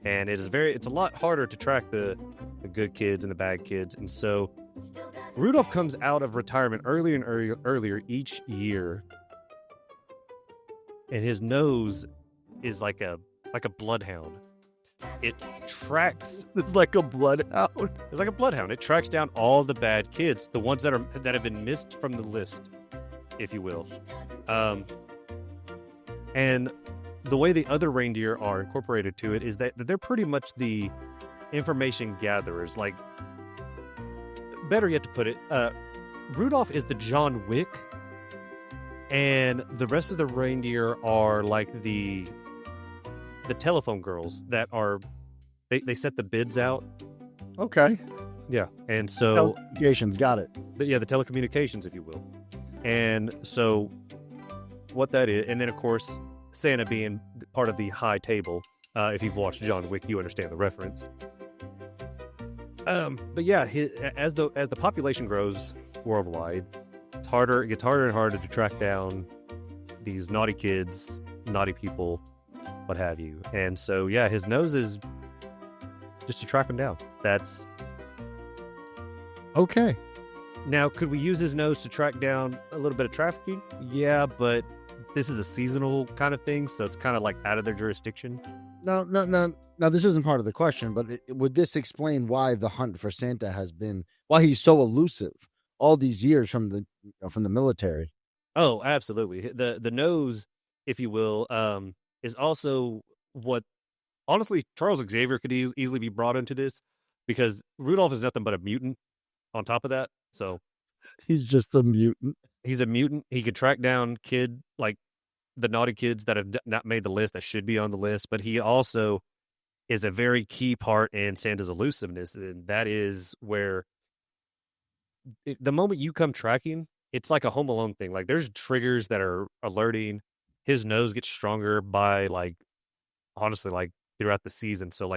and it's a lot harder to track the good kids and the bad kids, and so Rudolph comes out of retirement earlier and earlier each year. And his nose is like a bloodhound. It tracks. It's like a bloodhound. It's like a bloodhound. It tracks down all the bad kids, the ones that have been missed from the list, if you will. And the way the other reindeer are incorporated to it is that they're pretty much the information gatherers. Like, better yet to put it, Rudolph is the John Wick. And the rest of the reindeer are like the telephone girls that are they set the bids out. Okay. Yeah. And so Telecommunications, got it. the telecommunications, if you will. And so what that is, and then of course Santa being part of the high table. If you've watched John Wick, you understand the reference. But yeah, as the population grows worldwide, it gets harder and harder to track down these naughty kids, naughty people, what have you. And so, yeah, his nose is just to track them down. That's okay. Now, could we use his nose to track down a little bit of trafficking? Yeah, but this is a seasonal kind of thing, so it's kind of like out of their jurisdiction. No. This isn't part of the question, but would this explain why the hunt for Santa has been, why he's so elusive all these years from the military? Oh, absolutely. The nose, if you will, is also what, honestly, Charles Xavier could easily be brought into this, because Rudolph is nothing but a mutant on top of that. So he's just a mutant. He's a mutant. He could track down the naughty kids that have not made the list that should be on the list, but he also is a very key part in Santa's elusiveness, and that is where the moment you come tracking, it's like a Home Alone thing. Like, there's triggers that are alerting. His nose gets stronger by, honestly, throughout the season. So,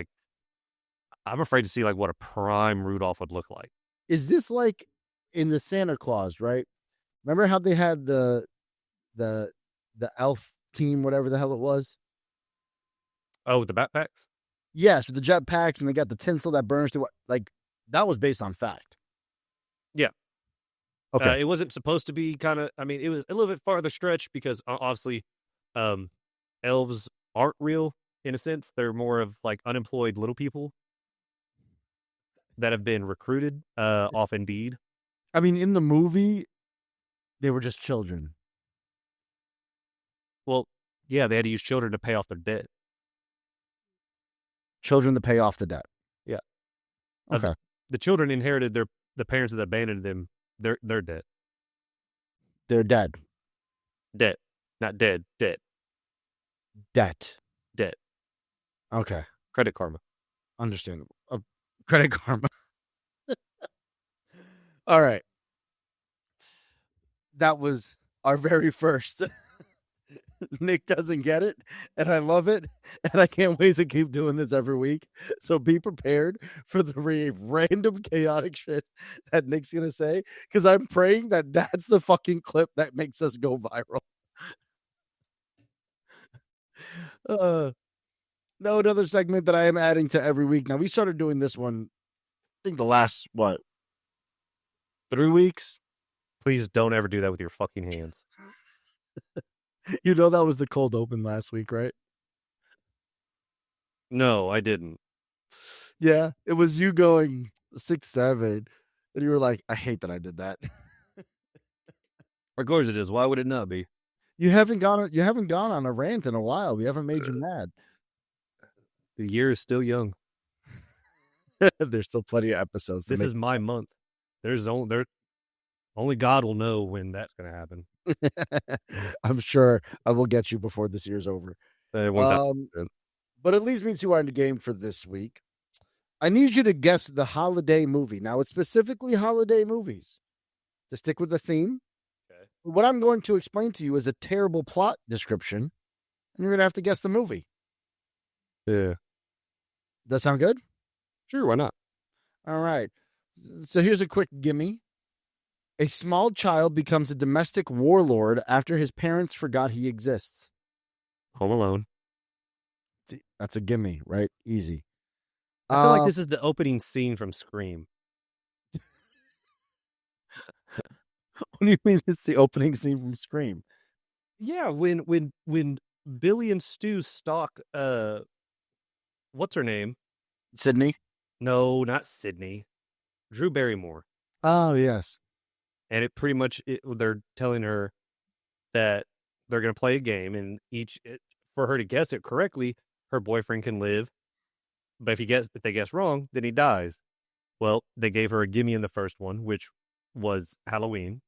I'm afraid to see, what a prime Rudolph would look like. is this like in the Santa Claus, right? Remember how they had the elf team, whatever the hell it was? Oh, the backpacks? Yes, with the jetpacks, and they got the tinsel that burns through. Like that was based on fact. Yeah. Okay. It wasn't supposed to be kind of. I mean, it was a little bit farther stretch because obviously, elves aren't real in a sense. They're more of like unemployed little people that have been recruited off Indeed. I mean, in the movie, they were just children. Well, yeah, they had to use children to pay off their debt. Children to pay off the debt. Yeah. Okay. The children inherited the parents that abandoned them. Their debt. They're dead. Debt, not dead. Debt. Debt. Debt. Okay. Credit Karma. Understandable. Credit Karma. All right. That was our very first. Nick doesn't get it, and I love it, and I can't wait to keep doing this every week. So be prepared for the random chaotic shit that Nick's gonna say, because I'm praying that that's the fucking clip that makes us go viral. No, another segment that I am adding to every week. Now, we started doing this one, I think the last, 3 weeks? Please don't ever do that with your fucking hands. You know that was the cold open last week, right? No, I didn't. Yeah, it was you going 6-7, and you were like, I hate that I did that. Of course it is. Why would it not be? You haven't gone on a rant in a while. We haven't made you mad. The year is still young. There's still plenty of episodes. This is my month. Only God will know when that's going to happen. I'm sure I will get you before this year's over. But it leads me to our game for this week. I need you to guess the holiday movie. Now, it's specifically holiday movies. To stick with the theme, okay. What I'm going to explain to you is a terrible plot description, and you're going to have to guess the movie. Yeah. Does that sound good? Sure, why not? All right. So here's a quick gimme. A small child becomes a domestic warlord after his parents forgot he exists. Home Alone. That's a gimme, right? Easy. I feel like this is the opening scene from Scream. What do you mean it's the opening scene from Scream? Yeah, when Billy and Stu stalk what's her name? Sydney? No, not Sydney. Drew Barrymore. Oh, yes. And it pretty much they're telling her that they're going to play a game, and for her to guess it correctly, her boyfriend can live. But if they guess wrong, then he dies. Well, they gave her a gimme in the first one, which was Halloween.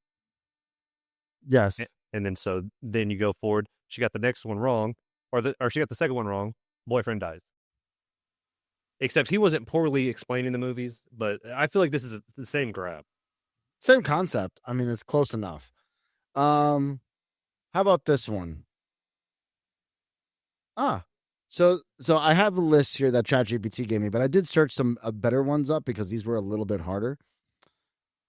Yes. And then you go forward. She got the next one wrong, or she got the second one wrong. Boyfriend dies. Except he wasn't poorly explaining the movies, but I feel like this is the same grab. Same concept. I mean, it's close enough. How about this one? So I have a list here that ChatGPT gave me, but I did search some better ones up because these were a little bit harder.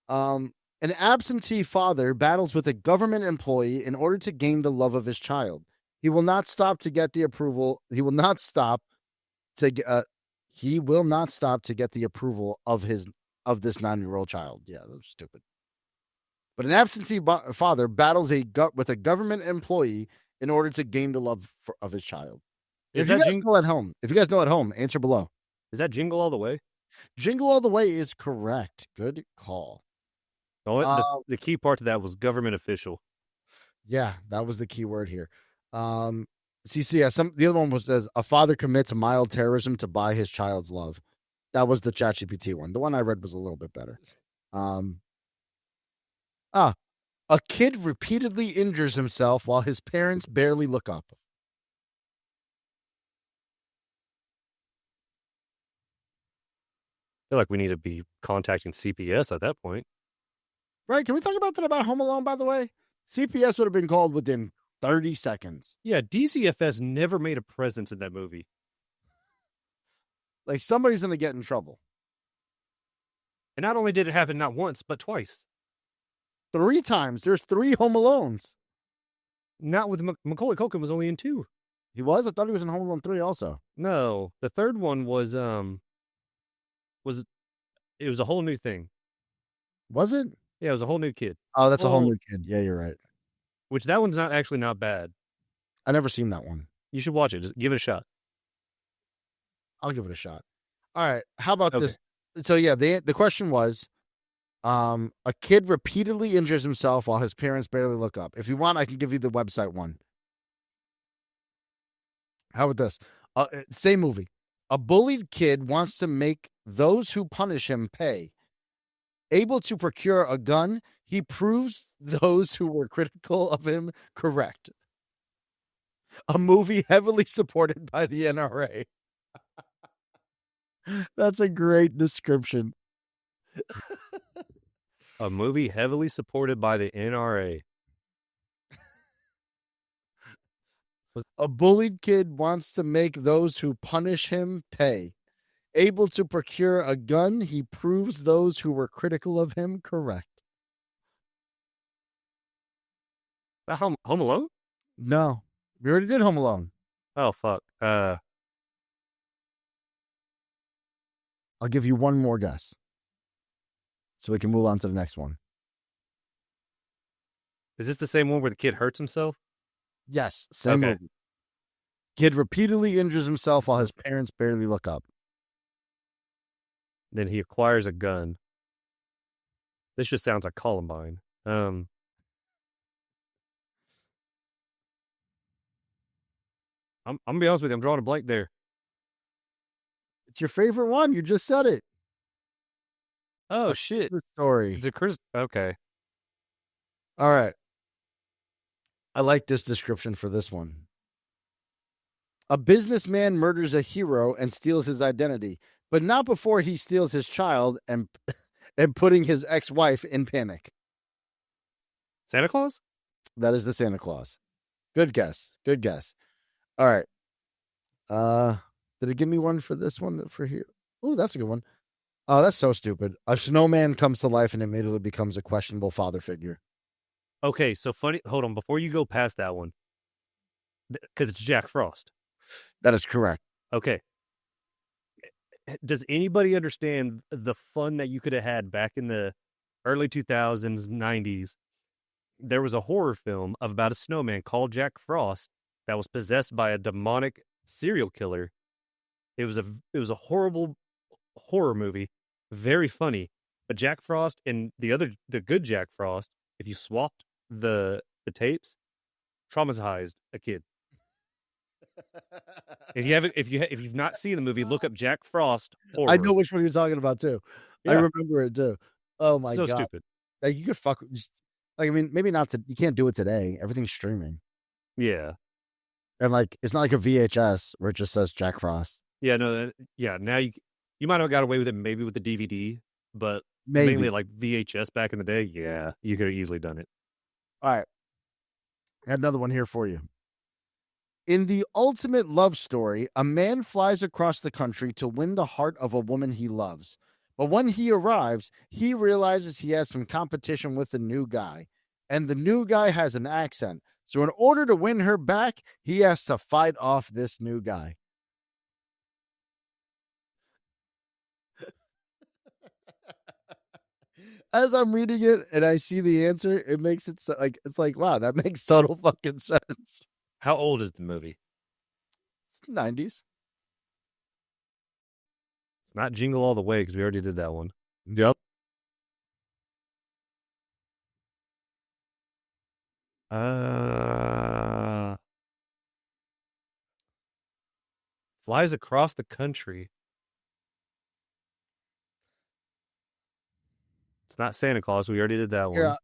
An absentee father battles with a government employee in order to gain the love of his child. He will not stop to get the approval. He will not stop to get the approval of this 9-year-old child. Yeah, that was stupid. But an absentee father battles with a government employee in order to gain the love of his child. If you guys know at home, answer below. Is that Jingle All The Way? Jingle All The Way is correct. Good call. The key part to that was government official. Yeah, that was the key word here. The other one was a father commits mild terrorism to buy his child's love. That was the ChatGPT one. The one I read was a little bit better. A kid repeatedly injures himself while his parents barely look up. I feel like we need to be contacting CPS at that point. Right? Can we talk about that about Home Alone, by the way? CPS would have been called within 30 seconds. Yeah, DCFS never made a presence in that movie. Like, somebody's going to get in trouble. And not only did it happen not once, but twice. 3 times. There's 3 Home Alones. Not with Macaulay Culkin was only in 2. He was? I thought he was in Home Alone 3 also. No, the third one was it was a whole new thing. Was it? Yeah, it was a whole new kid. Oh, that's a whole new kid. Yeah, you're right. Which that one's not bad. I never seen that one. You should watch it. Just give it a shot. I'll give it a shot. All right. How about this? So yeah, the question was, a kid repeatedly injures himself while his parents barely look up. If you want, I can give you the website one. How about this? Same movie. A bullied kid wants to make those who punish him pay. Able to procure a gun, he proves those who were critical of him correct. A movie heavily supported by the NRA. That's a great description. A movie heavily supported by the NRA. A bullied kid wants to make those who punish him pay. Able to procure a gun, he proves those who were critical of him correct. Home Alone? No. We already did Home Alone. Oh, fuck. I'll give you one more guess, so we can move on to the next one. Is this the same one where the kid hurts himself? Yes, same movie. Kid repeatedly injures himself while his parents barely look up. Then he acquires a gun. This just sounds like Columbine. I'm gonna be honest with you. I'm drawing a blank there. It's your favorite one. You just said it. Oh, shit. The story. It's a Chris. Okay. All right. I like this description for this one. A businessman murders a hero and steals his identity, but not before he steals his child and putting his ex-wife in panic. Santa Claus? That is the Santa Claus. Good guess. Good guess. All right. Did it give me one for this one for here? Oh, that's a good one. Oh, that's so stupid. A snowman comes to life and immediately becomes a questionable father figure. Okay, so funny. Hold on, before you go past that one, because it's Jack Frost. That is correct. Okay. Does anybody understand the fun that you could have had back in the early 2000s, 90s? There was a horror film about a snowman called Jack Frost that was possessed by a demonic serial killer. It was a horrible horror movie, very funny. But Jack Frost and the good Jack Frost, if you swapped the tapes, traumatized a kid. If you've not seen the movie, look up Jack Frost horror. I know which one you're talking about too. Yeah. I remember it too. Oh my god, so stupid. Like you could I mean, maybe not you can't do it today. Everything's streaming. Yeah, and like it's not like a VHS where it just says Jack Frost. Yeah, no, yeah. Now you might have got away with it maybe with the DVD, but mainly like VHS back in the day. Yeah, you could have easily done it. All right, I had another one here for you. In the ultimate love story, a man flies across the country to win the heart of a woman he loves. But when he arrives, he realizes he has some competition with a new guy. And the new guy has an accent. So in order to win her back, he has to fight off this new guy. As I'm reading it and I see the answer, it makes it it's like, wow, that makes total fucking sense. How old is the movie? It's 90s. It's not Jingle All The Way because we already did that one. Yep. Flies across the country. It's not Santa Claus. We already did that one. Yeah,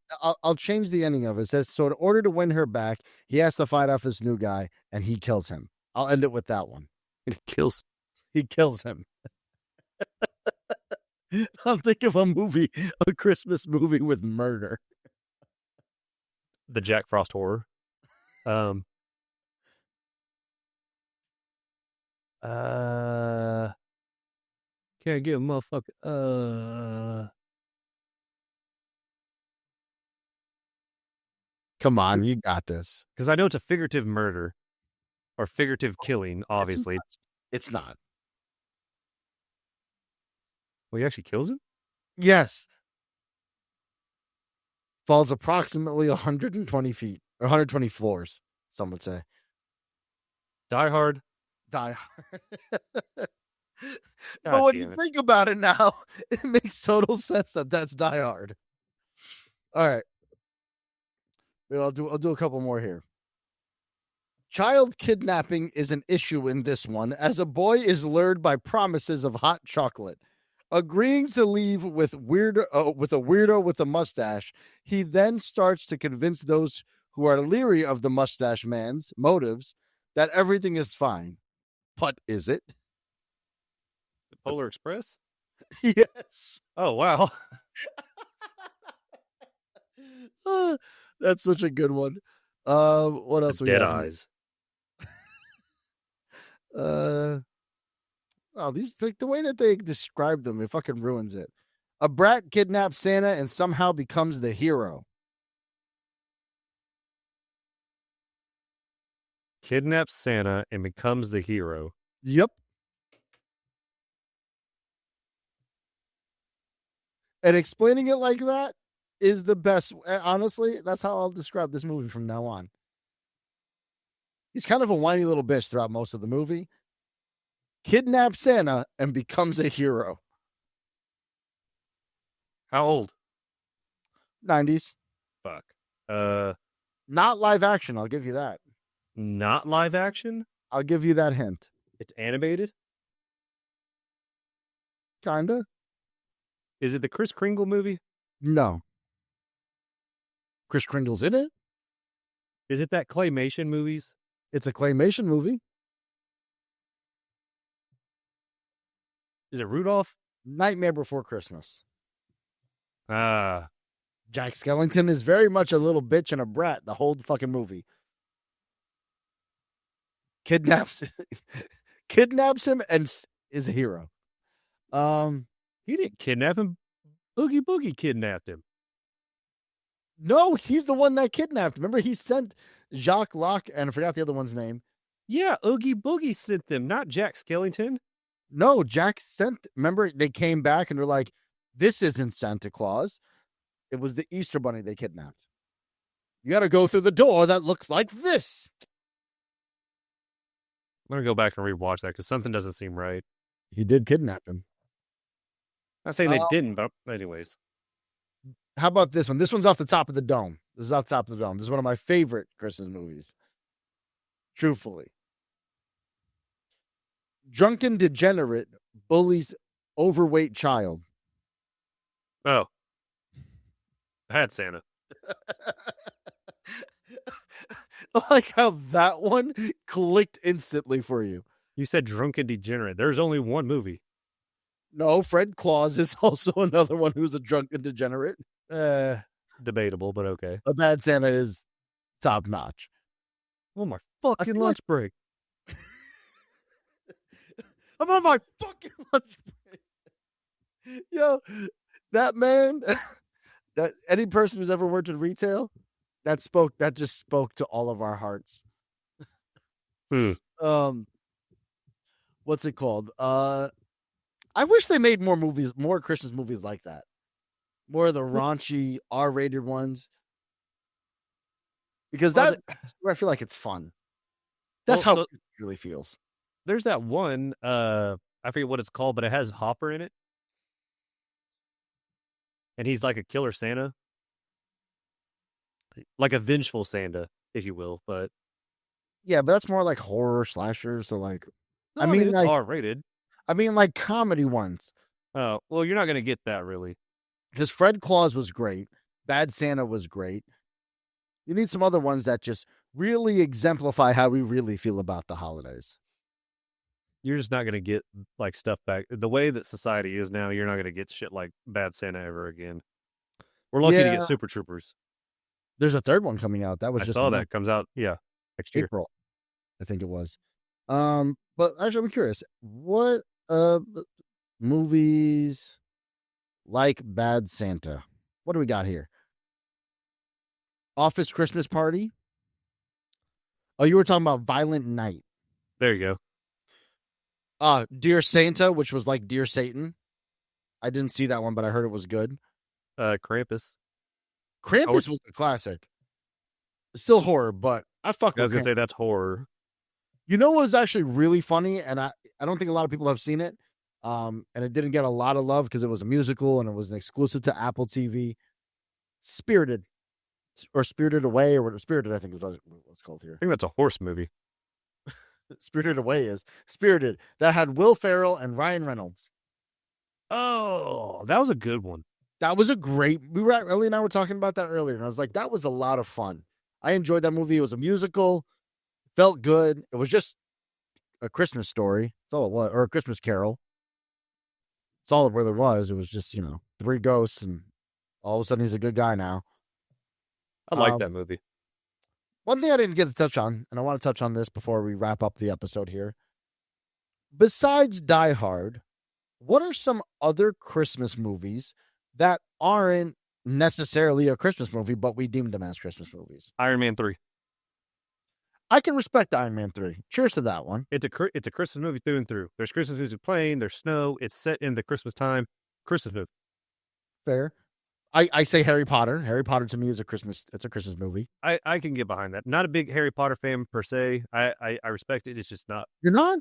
I'll change the ending of it. It says, so in order to win her back, he has to fight off this new guy, and he kills him. I'll end it with that one. He kills him. I'll think of a Christmas movie with murder. The Jack Frost horror. Can't get a motherfucker. Come on, you got this. Because I know it's a figurative murder or figurative killing, obviously. It's not. Well, he actually kills him? Yes. Falls approximately 120 feet or 120 floors, some would say. Die Hard. Die Hard. God But when damn you it. think about it now, it makes total sense that that's Die Hard. All right. Well, I'll do a couple more here. Child kidnapping is an issue in this one, as a boy is lured by promises of hot chocolate. Agreeing to leave with a weirdo with a mustache, he then starts to convince those who are leery of the mustache man's motives that everything is fine. But is it? The Polar Express? Yes. Oh, wow. That's such a good one. What else we Dead have here? Eyes. These, like, the way that they describe them, it fucking ruins it. A brat kidnaps Santa and somehow becomes the hero. Kidnaps Santa and becomes the hero. Yep. And explaining it like that is the best. Honestly, that's how I'll describe this movie from now on. He's kind of a whiny little bitch throughout most of the movie. Kidnaps Santa and becomes a hero. How old? 90s. Fuck. Not live action, I'll give you that. Not live action? I'll give you that hint. It's animated? Kinda. Is it the Kris Kringle movie? No. Kris Kringle's in it. Is it that claymation movies? It's a claymation movie. Is it Rudolph? Nightmare Before Christmas. Ah. Jack Skellington is very much a little bitch and a brat the whole fucking movie. Kidnaps him and is a hero. He didn't kidnap him. Oogie Boogie kidnapped him. No, he's the one that kidnapped. Remember, he sent Jacques Locke, and I forgot the other one's name. Yeah, Oogie Boogie sent them, not Jack Skellington. No, Jack sent. Remember, they came back and they're like, "This isn't Santa Claus. It was the Easter Bunny they kidnapped. You got to go through the door that looks like this." I'm going to go back and rewatch that because something doesn't seem right. He did kidnap him. Not saying they didn't, but anyways. How about this one? This one's off the top of the dome. This is off the top of the dome. This is one of my favorite Christmas movies. Truthfully. Drunken degenerate bullies overweight child. Oh. Bad Santa. I like how that one clicked instantly for you. You said drunken degenerate. There's only one movie. No, Fred Claus is also another one who's a drunken degenerate. Debatable, but okay. A Bad Santa is top notch. Oh, my fucking lunch break. I'm on my fucking lunch break. Yo, that man, that any person who's ever worked in retail, that just spoke to all of our hearts. What's it called? I wish they made more Christmas movies like that. More of the raunchy R-rated ones. Because that's where I feel like it's fun. That's how it really feels. There's that one, I forget what it's called, but it has Hopper in it. And he's like a killer Santa. Like a vengeful Santa, if you will, but yeah, but that's more like horror slasher. So like, no, I mean it's R-rated. I mean, like comedy ones. Oh, well, you're not going to get that really. Because Fred Claus was great. Bad Santa was great. You need some other ones that just really exemplify how we really feel about the holidays. You're just not going to get like stuff back. The way that society is now, you're not going to get shit like Bad Santa ever again. We're lucky to get Super Troopers. There's a third one coming out. That was I saw that comes out. Yeah, next year. April, I think it was. But actually, I'm curious. What movies like Bad Santa? What do we got here? Office Christmas Party. Oh, you were talking about Violent Night. There you go. Dear Santa, which was like Dear Satan. I didn't see that one, but I heard it was good. Krampus. Krampus was a classic. Still horror, but I fuck with I was going to say that's horror. You know what is actually really funny, and I don't think a lot of people have seen it, and it didn't get a lot of love because it was a musical and it was an exclusive to Apple TV. Spirited, or Spirited Away, or what? Spirited, I think is what it's called here. I think that's a horse movie. Spirited Away is Spirited. That had Will Ferrell and Ryan Reynolds. Oh, that was a good one. That was a great. Ellie and I were talking about that earlier, and I was like, that was a lot of fun. I enjoyed that movie. It was a musical. Felt good. It was just a Christmas story. That's all it was, or a Christmas Carol. That's all it really was. It was just, 3 ghosts, and all of a sudden he's a good guy now. I like that movie. One thing I didn't get to touch on, and I want to touch on this before we wrap up the episode here. Besides Die Hard, what are some other Christmas movies that aren't necessarily a Christmas movie, but we deem them as Christmas movies? Iron Man 3. I can respect Iron Man 3. Cheers to that one. It's a Christmas movie through and through. There's Christmas music playing. There's snow. It's set in the Christmas time. Christmas movie. Fair. I say Harry Potter. Harry Potter to me is a Christmas movie. I can get behind that. Not a big Harry Potter fan per se. I respect it. It's just not. You're not?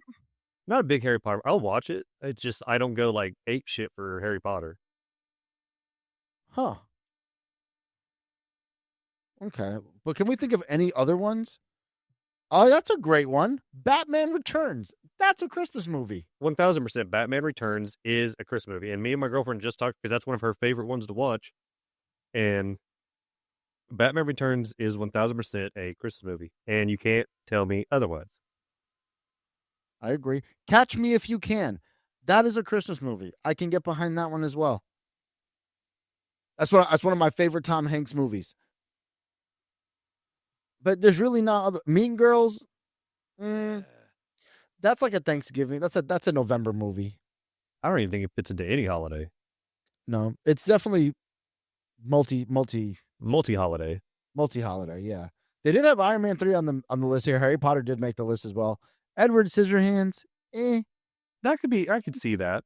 Not a big Harry Potter. I'll watch it. It's just I don't go like ape shit for Harry Potter. Huh. Okay. But can we think of any other ones? Oh, that's a great one. Batman Returns. That's a Christmas movie. 1000% Batman Returns is a Christmas movie. And me and my girlfriend just talked because that's one of her favorite ones to watch. And Batman Returns is 1000% a Christmas movie. And you can't tell me otherwise. I agree. Catch Me If You Can. That is a Christmas movie. I can get behind that one as well. That's one of my favorite Tom Hanks movies. But there's really not other. Mean Girls. That's like a Thanksgiving. That's a November movie. I don't even think it fits into any holiday. No, it's definitely multi-holiday. Multi-holiday, yeah. They did have Iron Man 3 on the list here. Harry Potter did make the list as well. Edward Scissorhands, That could be. I could see that.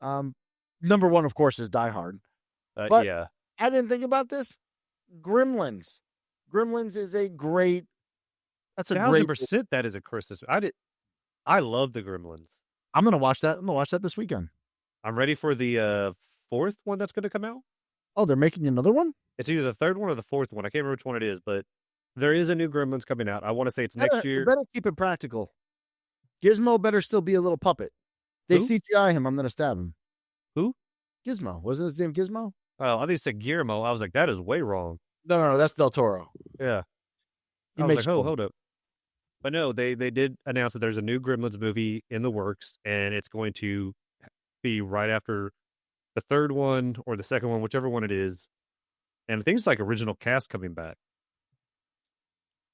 Number one, of course, is Die Hard. But yeah, I didn't think about this. Gremlins. Gremlins is a great. That's a 1000%. That is a Christmas. I love the Gremlins. I'm gonna watch that. I'm gonna watch that this weekend. I'm ready for the 4th one that's going to come out. Oh, they're making another one? It's either the 3rd one or the 4th one. I can't remember which one it is, but there is a new Gremlins coming out. I want to say it's next year. You better keep it practical. Gizmo better still be a little puppet. They CGI him. I'm gonna stab him. Who? Gizmo. Wasn't his name Gizmo? Oh, I think it said Guillermo. I was like, that is way wrong. No, that's Del Toro. Yeah. I was like, hold up. But no, they did announce that there's a new Gremlins movie in the works, and it's going to be right after the 3rd one or the 2nd one, whichever one it is. And I think it's like original cast coming back.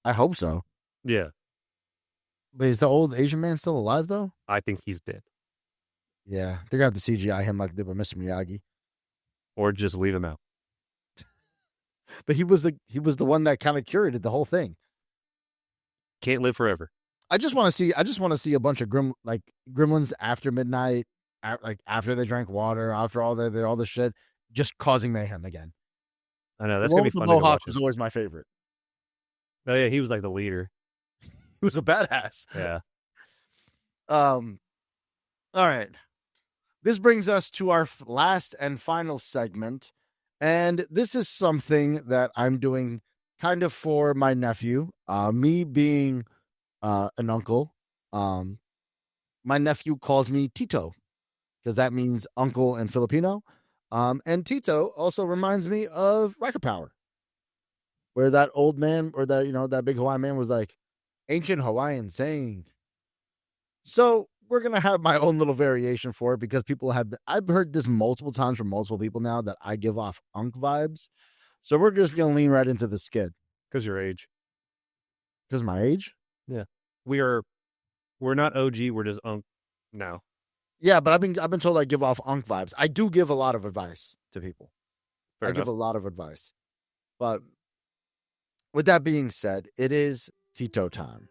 I hope so. Yeah. But is the old Asian man still alive, though? I think he's dead. Yeah, they're going to have to CGI him like they did with Mr. Miyagi. Or just leave him out. But he was the one that kind of curated the whole thing. Can't live forever. I just want to see a bunch of gremlins after midnight, after they drank water, after all the shit, just causing mayhem again. I know that's gonna be fun. The Mohawk was always my favorite. Oh yeah, he was like the leader. He was a badass. Yeah. All right. This brings us to our last and final segment. And this is something that I'm doing kind of for my nephew. Me being an uncle, my nephew calls me Tito because that means uncle in Filipino. And Tito also reminds me of Rocket Power, where that old man or that big Hawaiian man was like, ancient Hawaiian saying. So we're going to have my own little variation for it because I've heard this multiple times from multiple people now that I give off unk vibes. So we're just going to lean right into the skid. Because your age. Because my age? Yeah. We're not OG, we're just unk now. Yeah, but I've been told I give off unk vibes. I do give a lot of advice to people. Fair enough. Give a lot of advice. But with that being said, it is Tito time.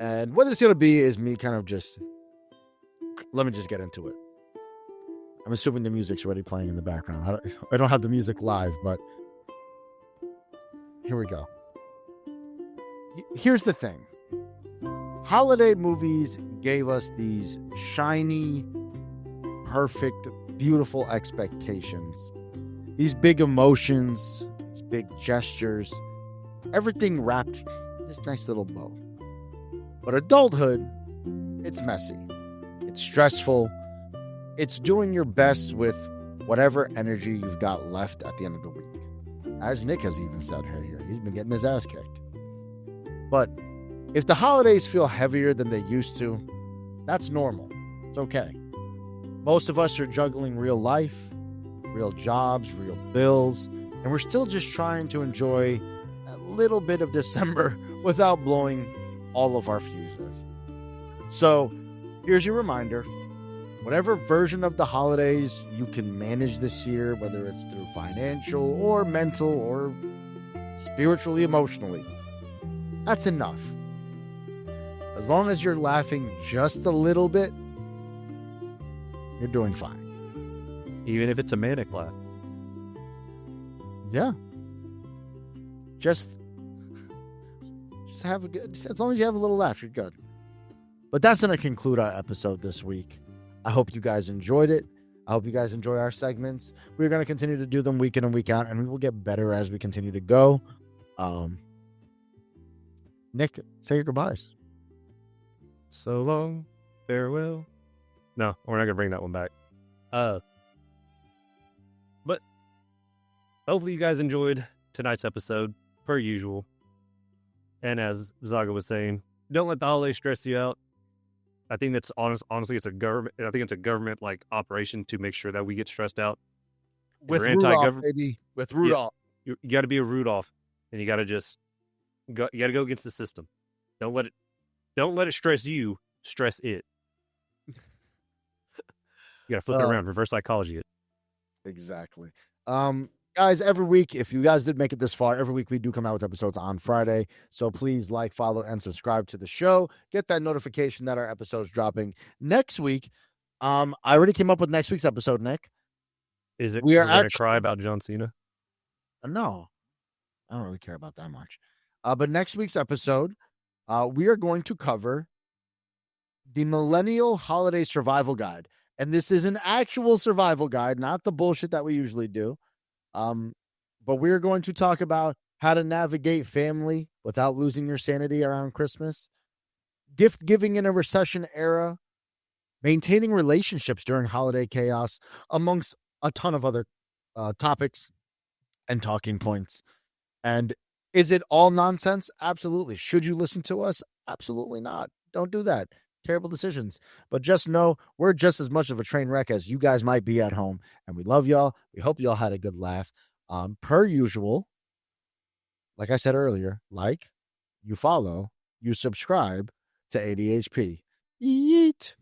And what it's going to be is me kind of just, let me just get into it. I'm assuming the music's already playing in the background. I don't have the music live, but here we go. Here's the thing. Holiday movies gave us these shiny, perfect, beautiful expectations. These big emotions, these big gestures, everything wrapped in this nice little bow. But adulthood, it's messy. It's stressful. It's doing your best with whatever energy you've got left at the end of the week. As Nick has even said here, he's been getting his ass kicked. But if the holidays feel heavier than they used to, that's normal. It's okay. Most of us are juggling real life, real jobs, real bills, and we're still just trying to enjoy a little bit of December without blowing all of our fuses. So here's your reminder. Whatever version of the holidays you can manage this year, whether it's through financial or mental or spiritually, emotionally, that's enough. As long as you're laughing just a little bit, you're doing fine. Even if it's a manic laugh. Yeah. Just have a good, as long as you have a little laugh, you're good. But that's going to conclude our episode this week. I hope you guys enjoyed it. I hope you guys enjoy our segments. We're going to continue to do them week in and week out, and we will get better as we continue to go. Nick, say your goodbyes. So long, farewell. No, we're not going to bring that one back. But hopefully you guys enjoyed tonight's episode, per usual. And as Zaga was saying, don't let the holidays stress you out. I think that's honestly, it's a government. I think it's a government like operation to make sure that we get stressed out. With Rudolph, baby. With Rudolph, you got to be a Rudolph, and you got to just go. You got to go against the system. Don't let it stress you. Stress it. You got to flip it around, reverse psychology it. Exactly. Guys, every week, if you guys did make it this far, every week we do come out with episodes on Friday. So please like, follow, and subscribe to the show. Get that notification that our episode's dropping next week. I already came up with next week's episode, Nick. Is it we're going to cry about John Cena? No. I don't really care about that much. But next week's episode, we are going to cover the Millennial Holiday Survival Guide. And this is an actual survival guide, not the bullshit that we usually do. But we're going to talk about how to navigate family without losing your sanity around Christmas, gift giving in a recession era, maintaining relationships during holiday chaos, amongst a ton of other topics and talking points. And is it all nonsense? Absolutely. Should you listen to us? Absolutely not. Don't do that. Terrible decisions. But just know we're just as much of a train wreck as you guys might be at home. And we love y'all. We hope y'all had a good laugh. Per usual, like I said earlier, you follow, you subscribe to ADHP. Yeet.